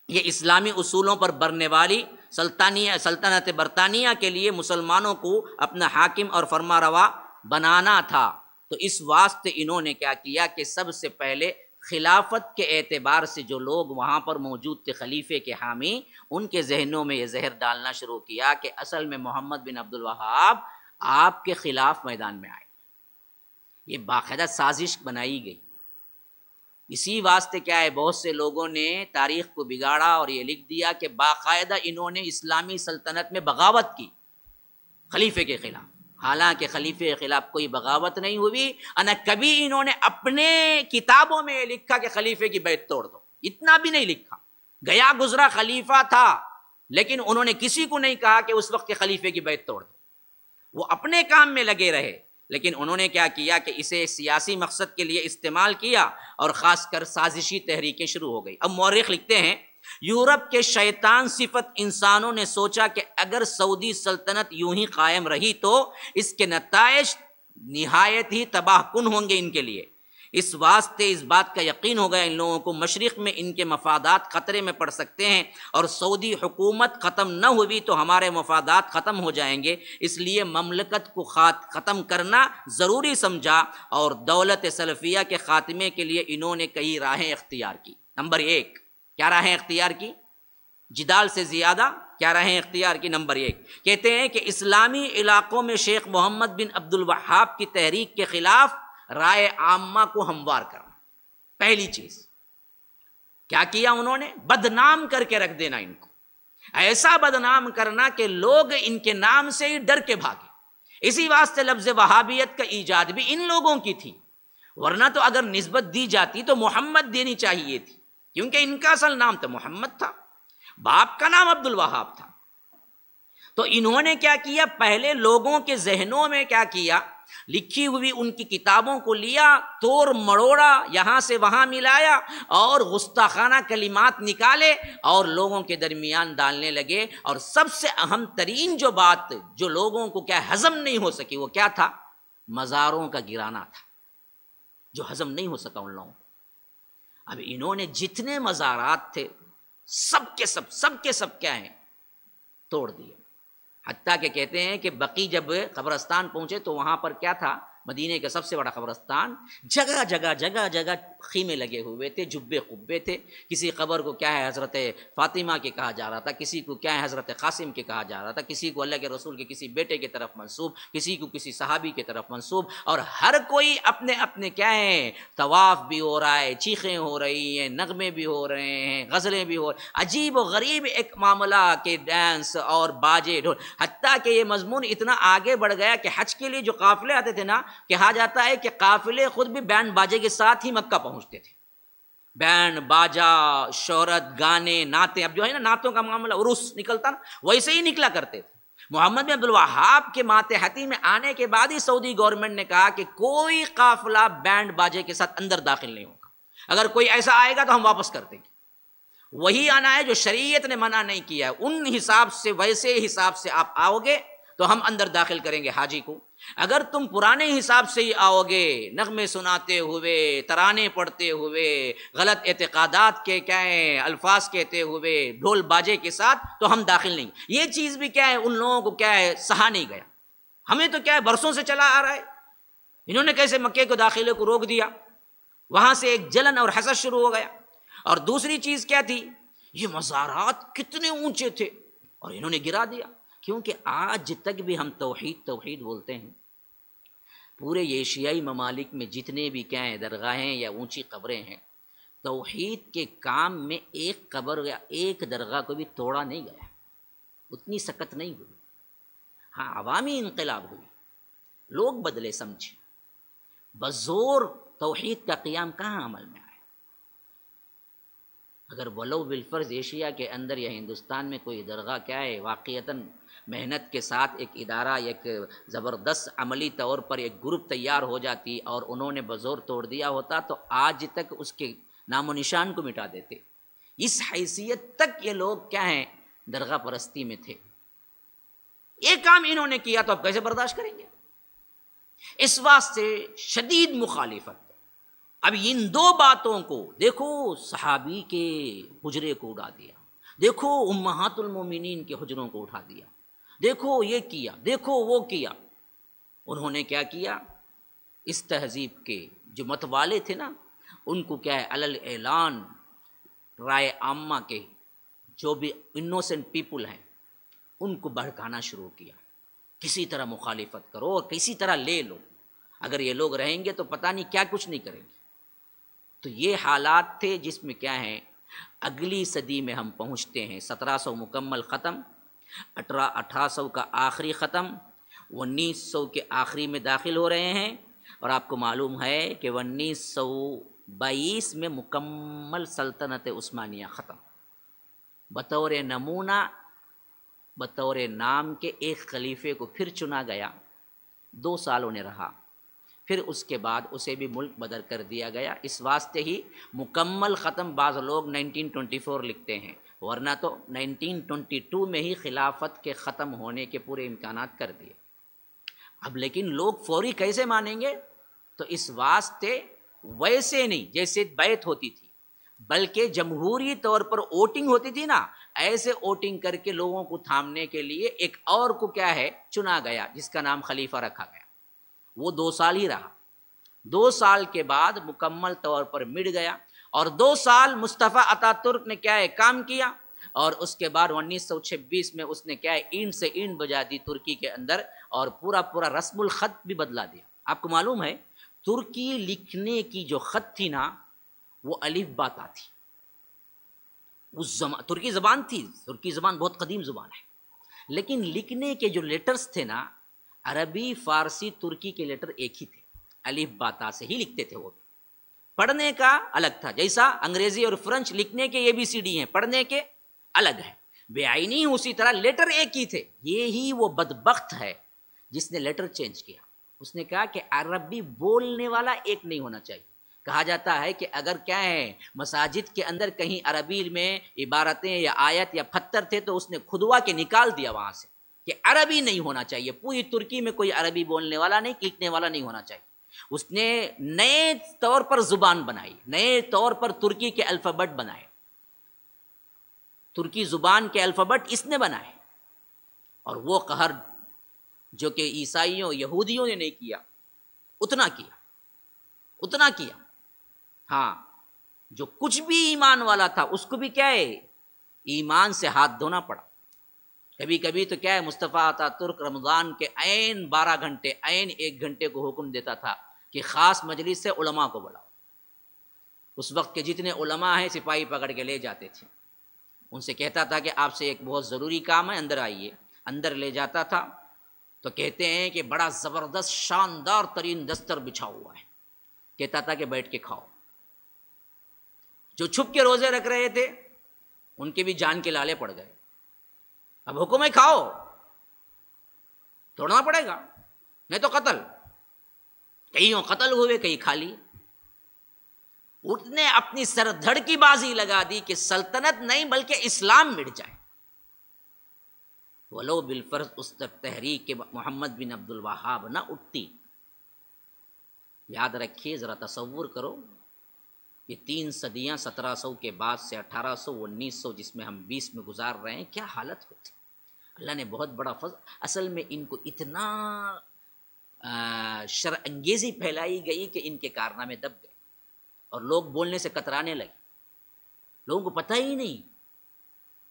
یہ اسلامی اصولوں پر بننے والی سلطنت برطانیہ کے لیے مسلمانوں کو اپنا حاکم اور فرما روا بنانا تھا۔ تو اس واسطے انہوں نے کیا کیا کہ سب سے پہلے خلافت کے اعتبار سے جو لوگ وہاں پر موجود تھے، خلیفے کے حامی، ان کے ذہنوں میں یہ زہر ڈالنا شروع کیا کہ اصل میں محمد بن عبد الوہاب آپ کے خلاف میدان میں آئے۔ یہ باقاعدہ سازش بنائی گئی۔ اسی واسطے کیا ہے، بہت سے لوگوں نے تاریخ کو بگاڑا اور یہ لکھ دیا کہ باقاعدہ انہوں نے اسلامی سلطنت میں بغاوت کی خلیفے کے خلاف، حالانکہ خلیفے کے خلاف کوئی بغاوت نہیں ہوئی۔ انا کبھی انہوں نے اپنے کتابوں میں یہ لکھا کہ خلیفے کی بیعت توڑ دو، اتنا بھی نہیں لکھا۔ گیا گزرا خلیفہ تھا، لیکن انہوں نے کسی کو نہیں کہا کہ اس وقت کے خلیفے کی بیعت توڑ دو۔ وہ اپنے کام میں لگے رہے، لیکن انہوں نے کیا کیا کہ اسے سیاسی مقصد کے لیے استعمال کیا، اور خاص کر سازشی تحریکیں شروع ہو گئی۔ اب مورخ لکھتے ہیں، یورپ کے شیطان صفت انسانوں نے سوچا کہ اگر سعودی سلطنت یوں ہی قائم رہی تو اس کے نتائج نہایت ہی تباہ کن ہوں گے ان کے لیے۔ اس واسطے اس بات کا یقین ہو گیا ان لوگوں کو مشرق میں ان کے مفادات خطرے میں پڑ سکتے ہیں، اور سعودی حکومت ختم نہ ہوئی تو ہمارے مفادات ختم ہو جائیں گے، اس لیے مملکت کو ختم کرنا ضروری سمجھا، اور دولت سلفیہ کے خاتمے کے لیے انہوں نے کئی راہیں اختیار کی۔ نمبر 1 کیا راہیں اختیار کی؟ جدال سے زیادہ کیا راہیں اختیار کی؟ نمبر 1 کہتے ہیں کہ اسلامی علاقوں میں شیخ محمد بن عبد الوہاب کی تحریک کے خلاف رائے عامہ کو ہموار کرنا۔ پہلی چیز کیا کیا انہوں نے؟ بدنام کر کے رکھ دینا، ان کو ایسا بدنام کرنا کہ لوگ ان کے نام سے ہی ڈر کے بھاگے۔ اسی واسطے لفظ وہابیت کا ایجاد بھی ان لوگوں کی تھی، ورنہ تو اگر نسبت دی جاتی تو محمد دینی چاہیے تھی، کیونکہ ان کا اصل نام تو محمد تھا، باپ کا نام عبد الوہاب تھا۔ تو انہوں نے کیا کیا؟ پہلے لوگوں کے ذہنوں میں کیا کیا؟ لکھی ہوئی ان کی کتابوں کو لیا، توڑ مڑوڑا، یہاں سے وہاں ملایا، اور گستاخانہ کلمات نکالے اور لوگوں کے درمیان ڈالنے لگے۔ اور سب سے اہم ترین جو بات جو لوگوں کو کیا ہضم نہیں ہو سکی، وہ کیا تھا؟ مزاروں کا گرانا تھا، جو ہضم نہیں ہو سکا ان لوگوں کو۔ اب انہوں نے جتنے مزارات تھے سب کے سب کیا ہیں؟ توڑ دیے۔ حتیٰ کہ کہتے ہیں کہ بقی جب قبرستان پہنچے تو وہاں پر کیا تھا؟ مدینے کا سب سے بڑا قبرستان، جگہ جگہ خیمے لگے ہوئے تھے، جبے قبے تھے۔ کسی قبر کو کیا ہے حضرت فاطمہ کے کہا جا رہا تھا، کسی کو کیا ہے حضرت قاسم کے کہا جا رہا تھا، کسی کو اللہ کے رسول کے کسی بیٹے کی طرف منسوب، کسی کو کسی صحابی کی طرف منسوب، اور ہر کوئی اپنے اپنے کیا ہیں؟ طواف بھی ہو رہا ہے، چیخیں ہو رہی ہیں، نغمے بھی ہو رہے ہیں، غزلیں بھی ہو رہی ہیں، عجیب و غریب ایک معاملہ کہ ڈانس اور باجے ڈھول۔ حتیٰ کہ یہ مضمون اتنا آگے بڑھ گیا کہ حج کے لیے جو قافلے آتے تھے نا، کہا جاتا ہے کہ قافلے خود بھی بینڈ باجے کے ساتھ ہی مکہ پہنچتے تھے۔ بینڈ باجا، شہرت، گانے، نعتیں، اب جو ہے نا نعتوں کا معاملہ عرس نکلتا نا، ویسے ہی نکلا کرتے تھے۔ محمد بن عبد الوہاب کے ماتحتی میں آنے کے بعد ہی سعودی گورنمنٹ نے کہا کہ کوئی قافلہ بینڈ باجے کے ساتھ اندر داخل نہیں ہوگا، اگر کوئی ایسا آئے گا تو ہم واپس کر دیں گے۔ وہی آنا ہے جو شریعت نے منع نہیں کیا ہے، ان حساب سے ویسے حساب سے آپ آؤ گے تو ہم اندر داخل کریں گے حاجی کو۔ اگر تم پرانے حساب سے ہی آؤ گے، نغمے سناتے ہوئے، ترانے پڑھتے ہوئے، غلط اعتقادات کے کیا ہیں الفاظ کہتے ہوئے، ڈھول باجے کے ساتھ، تو ہم داخل نہیں۔ یہ چیز بھی کیا ہے ان لوگوں کو کیا ہے سہا نہیں گیا۔ ہمیں تو کیا ہے برسوں سے چلا آ رہا ہے، انہوں نے کیسے مکے کو داخلے کو روک دیا؟ وہاں سے ایک جلن اور حسد شروع ہو گیا۔ اور دوسری چیز کیا تھی؟ یہ مزارات کتنے اونچے تھے اور انہوں نے گرا دیا۔ کیونکہ آج تک بھی ہم توحید بولتے ہیں۔ پورے ایشیائی ممالک میں جتنے بھی کیا ہیں درگاہیں یا اونچی قبریں ہیں، توحید کے کام میں ایک قبر یا ایک درگاہ کو بھی توڑا نہیں گیا، اتنی سکت نہیں ہوئی۔ ہاں عوامی انقلاب ہوئی، لوگ بدلے سمجھے، بزور توحید کا قیام کہاں عمل میں آیا؟ اگر ولو بالفرض ایشیا کے اندر یا ہندوستان میں کوئی درگاہ کیا ہے واقعتاً محنت کے ساتھ ایک ادارہ، ایک زبردست عملی طور پر ایک گروپ تیار ہو جاتی اور انہوں نے بزور توڑ دیا ہوتا تو آج تک اس کے نام و نشان کو مٹا دیتے۔ اس حیثیت تک یہ لوگ کیا ہیں درگاہ پرستی میں تھے۔ یہ کام انہوں نے کیا تو اب کیسے برداشت کریں گے؟ اس واسطے شدید مخالفت۔ اب ان دو باتوں کو دیکھو، صحابی کے حجرے کو اڑا دیا، دیکھو امہات المومنین کے حجروں کو اٹھا دیا، دیکھو یہ کیا، دیکھو وہ کیا۔ انہوں نے کیا کیا؟ اس تہذیب کے جو متوالے تھے نا، ان کو کیا ہے علل اعلان رائے عامہ کے جو بھی انوسنٹ پیپل ہیں ان کو بھڑکانا شروع کیا، کسی طرح مخالفت کرو اور کسی طرح لے لو، اگر یہ لوگ رہیں گے تو پتہ نہیں کیا کچھ نہیں کریں گے۔ تو یہ حالات تھے جس میں کیا ہے اگلی صدی میں ہم پہنچتے ہیں۔ 1700 مکمل ختم، 1800 کا آخری ختم، 1900 کے آخری میں داخل ہو رہے ہیں، اور آپ کو معلوم ہے کہ 1922 میں مکمل سلطنت عثمانیہ ختم۔ بطور نمونہ، بطور نام کے ایک خلیفے کو پھر چنا گیا، 2 سال انہیں رہا، پھر اس کے بعد اسے بھی ملک بدر کر دیا گیا۔ اس واسطے ہی مکمل ختم بعض لوگ 1924 لکھتے ہیں، ورنہ تو 1922 میں ہی خلافت کے ختم ہونے کے پورے امکانات کر دیے۔ اب لیکن لوگ فوری کیسے مانیں گے؟ تو اس واسطے ویسے نہیں جیسے بیعت ہوتی تھی، بلکہ جمہوری طور پر ووٹنگ ہوتی تھی نا، ایسے ووٹنگ کر کے لوگوں کو تھامنے کے لیے ایک اور کو کیا ہے چنا گیا، جس کا نام خلیفہ رکھا گیا۔ وہ 2 سال ہی رہا، 2 سال کے بعد مکمل طور پر مٹ گیا، اور 2 سال مصطفیٰ اتا ترک نے کیا ہے کام کیا، اور اس کے بعد 1926 میں اس نے کیا ہے اینٹ سے اینٹ بجا دی ترکی کے اندر، اور پورا رسم الخط بھی بدلا دیا۔ آپ کو معلوم ہے ترکی لکھنے کی جو خط تھی نا وہ الف با تا تھی، اس ترکی زبان تھی، ترکی زبان بہت قدیم زبان ہے، لیکن لکھنے کے جو لیٹرز تھے نا عربی فارسی ترکی کے لیٹر ایک ہی تھے، الف با تا سے ہی لکھتے تھے وہ بھی۔ پڑھنے کا الگ تھا، جیسا انگریزی اور فرنچ لکھنے کے ABCD ہیں، پڑھنے کے الگ ہے، بے آئینی اسی طرح لیٹر ایک ہی تھے۔ یہی وہ بدبخت ہے جس نے لیٹر چینج کیا، اس نے کہا کہ عربی بولنے والا ایک نہیں ہونا چاہیے۔ کہا جاتا ہے کہ اگر کیا ہے مساجد کے اندر کہیں عربی میں عبارتیں یا آیت یا پتھر تھے تو اس نے کھدوا کے نکال دیا وہاں سے کہ عربی نہیں ہونا چاہیے، پوری ترکی میں کوئی عربی بولنے والا نہیں، لکھنے والا نہیں ہونا چاہیے۔ اس نے نئے طور پر زبان بنائی، نئے طور پر ترکی کے الفابet بنائے، ترکی زبان کے الفابet اس نے بنائے، اور وہ قہر جو کہ عیسائیوں یہودیوں نے نہیں کیا اتنا کیا۔ ہاں جو کچھ بھی ایمان والا تھا اس کو بھی کیا ہے ایمان سے ہاتھ دھونا پڑا۔ کبھی کبھی تو کیا ہے مصطفیٰ اتا ترک رمضان کے عین 12 گھنٹے عین 1 گھنٹے کو حکم دیتا تھا کہ خاص مجلس سے علماء کو بلاؤ۔ اس وقت کے جتنے علماء ہیں سپاہی پکڑ کے لے جاتے تھے، ان سے کہتا تھا کہ آپ سے ایک بہت ضروری کام ہے، اندر آئیے۔ اندر لے جاتا تھا تو کہتے ہیں کہ بڑا زبردست شاندار ترین دستر بچھا ہوا ہے، کہتا تھا کہ بیٹھ کے کھاؤ۔ جو چھپ کے روزے رکھ رہے تھے ان کے بھی جان کے لالے پڑ گئے، اب حکم ہے کھاؤ، توڑنا پڑے گا نہیں تو قتل، کہیں قتل ہوئے کہیں کھا لی۔ اس نے اپنی سر دھڑ کی بازی لگا دی کہ سلطنت نہیں بلکہ اسلام مٹ جائے۔ ولو بالفرض اس تک تحریک کے محمد بن عبد الوہاب نہ اٹھتی۔ یاد رکھیے، ذرا تصور کرو، یہ 3 صدیاں 1700 کے بعد سے 1800 1900 جس میں ہم 20 میں گزار رہے ہیں، کیا حالت ہوتی۔ اللہ نے بہت بڑا فضل، اصل میں ان کو اتنا شر انگیزی پھیلائی گئی کہ ان کے کارنامے دب گئے اور لوگ بولنے سے کترانے لگے۔ لوگوں کو پتہ ہی نہیں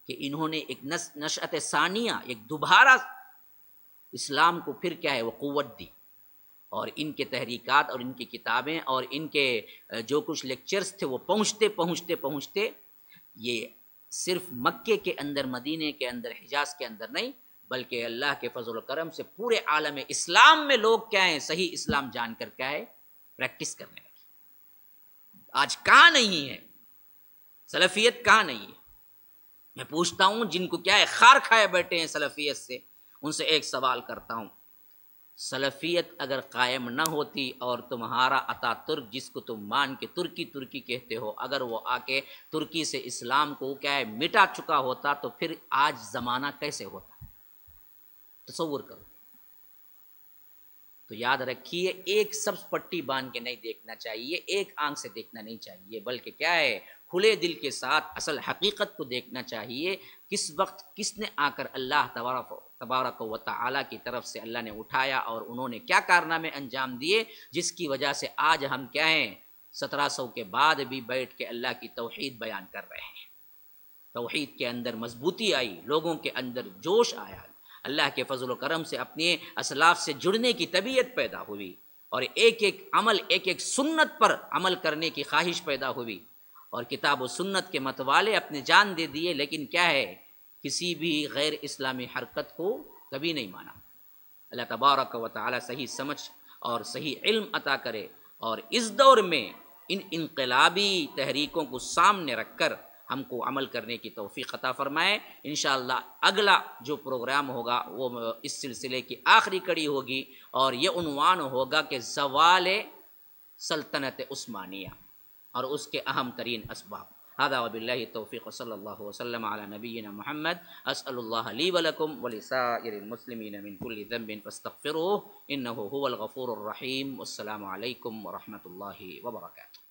کہ انہوں نے ایک نشأت ثانیہ، ایک دوبارہ اسلام کو پھر کیا ہے وہ قوت دی، اور ان کے تحریکات اور ان کی کتابیں اور ان کے جو کچھ لیکچرز تھے وہ پہنچتے یہ صرف مکے کے اندر، مدینے کے اندر، حجاز کے اندر نہیں، بلکہ اللہ کے فضل و کرم سے پورے عالم اسلام میں لوگ کیا ہیں صحیح اسلام جان کر کیا ہے پریکٹس کرنے لگے۔ آج کہاں نہیں ہے سلفیت، کہاں نہیں ہے؟ میں پوچھتا ہوں جن کو کیا ہے خار کھائے بیٹھے ہیں سلفیت سے، ان سے ایک سوال کرتا ہوں، سلفیت اگر قائم نہ ہوتی اور تمہارا اتا ترک جس کو تم مان کے ترکی کہتے ہو، اگر وہ آ کے ترکی سے اسلام کو کیا ہے مٹا چکا ہوتا تو پھر آج زمانہ کیسے ہوتا؟ تصور کرو۔ تو یاد رکھیے، ایک سبز پٹی باندھ کے نہیں دیکھنا چاہیے، ایک آنکھ سے دیکھنا نہیں چاہیے، بلکہ کیا ہے کھلے دل کے ساتھ اصل حقیقت کو دیکھنا چاہیے۔ کس وقت کس نے آ کر اللہ تبارک و تعالی کی طرف سے اللہ نے اٹھایا اور انہوں نے کیا کارنامے انجام دیے، جس کی وجہ سے آج ہم کیا ہیں 1700 کے بعد بھی بیٹھ کے اللہ کی توحید بیان کر رہے ہیں۔ توحید کے اندر مضبوطی آئی، لوگوں کے اندر جوش آیا، اللہ کے فضل و کرم سے اپنے اسلاف سے جڑنے کی طبیعت پیدا ہوئی، اور ایک ایک عمل، ایک ایک سنت پر عمل کرنے کی خواہش پیدا ہوئی، اور کتاب و سنت کے متوالے اپنے جان دے دیے، لیکن کیا ہے کسی بھی غیر اسلامی حرکت کو کبھی نہیں مانا۔ اللہ تبارک و تعالی صحیح سمجھ اور صحیح علم عطا کرے، اور اس دور میں ان انقلابی تحریکوں کو سامنے رکھ کر ہم کو عمل کرنے کی توفیق عطا فرمائے۔ انشاءاللہ اگلا جو پروگرام ہوگا وہ اس سلسلے کی آخری کڑی ہوگی، اور یہ عنوان ہوگا کہ زوال سلطنت عثمانیہ اور اس کے اہم ترین اسباب۔ Hadza wabillahi taufiq sallallahu wasallam ala nabiyyina Muhammad. As'alullah li wa lakum wa lisairil muslimina min kulli dhanbin fastaghfiruh innahu huwal ghafurur rahim. Wassalamu alaikum warahmatullahi wabarakatuh.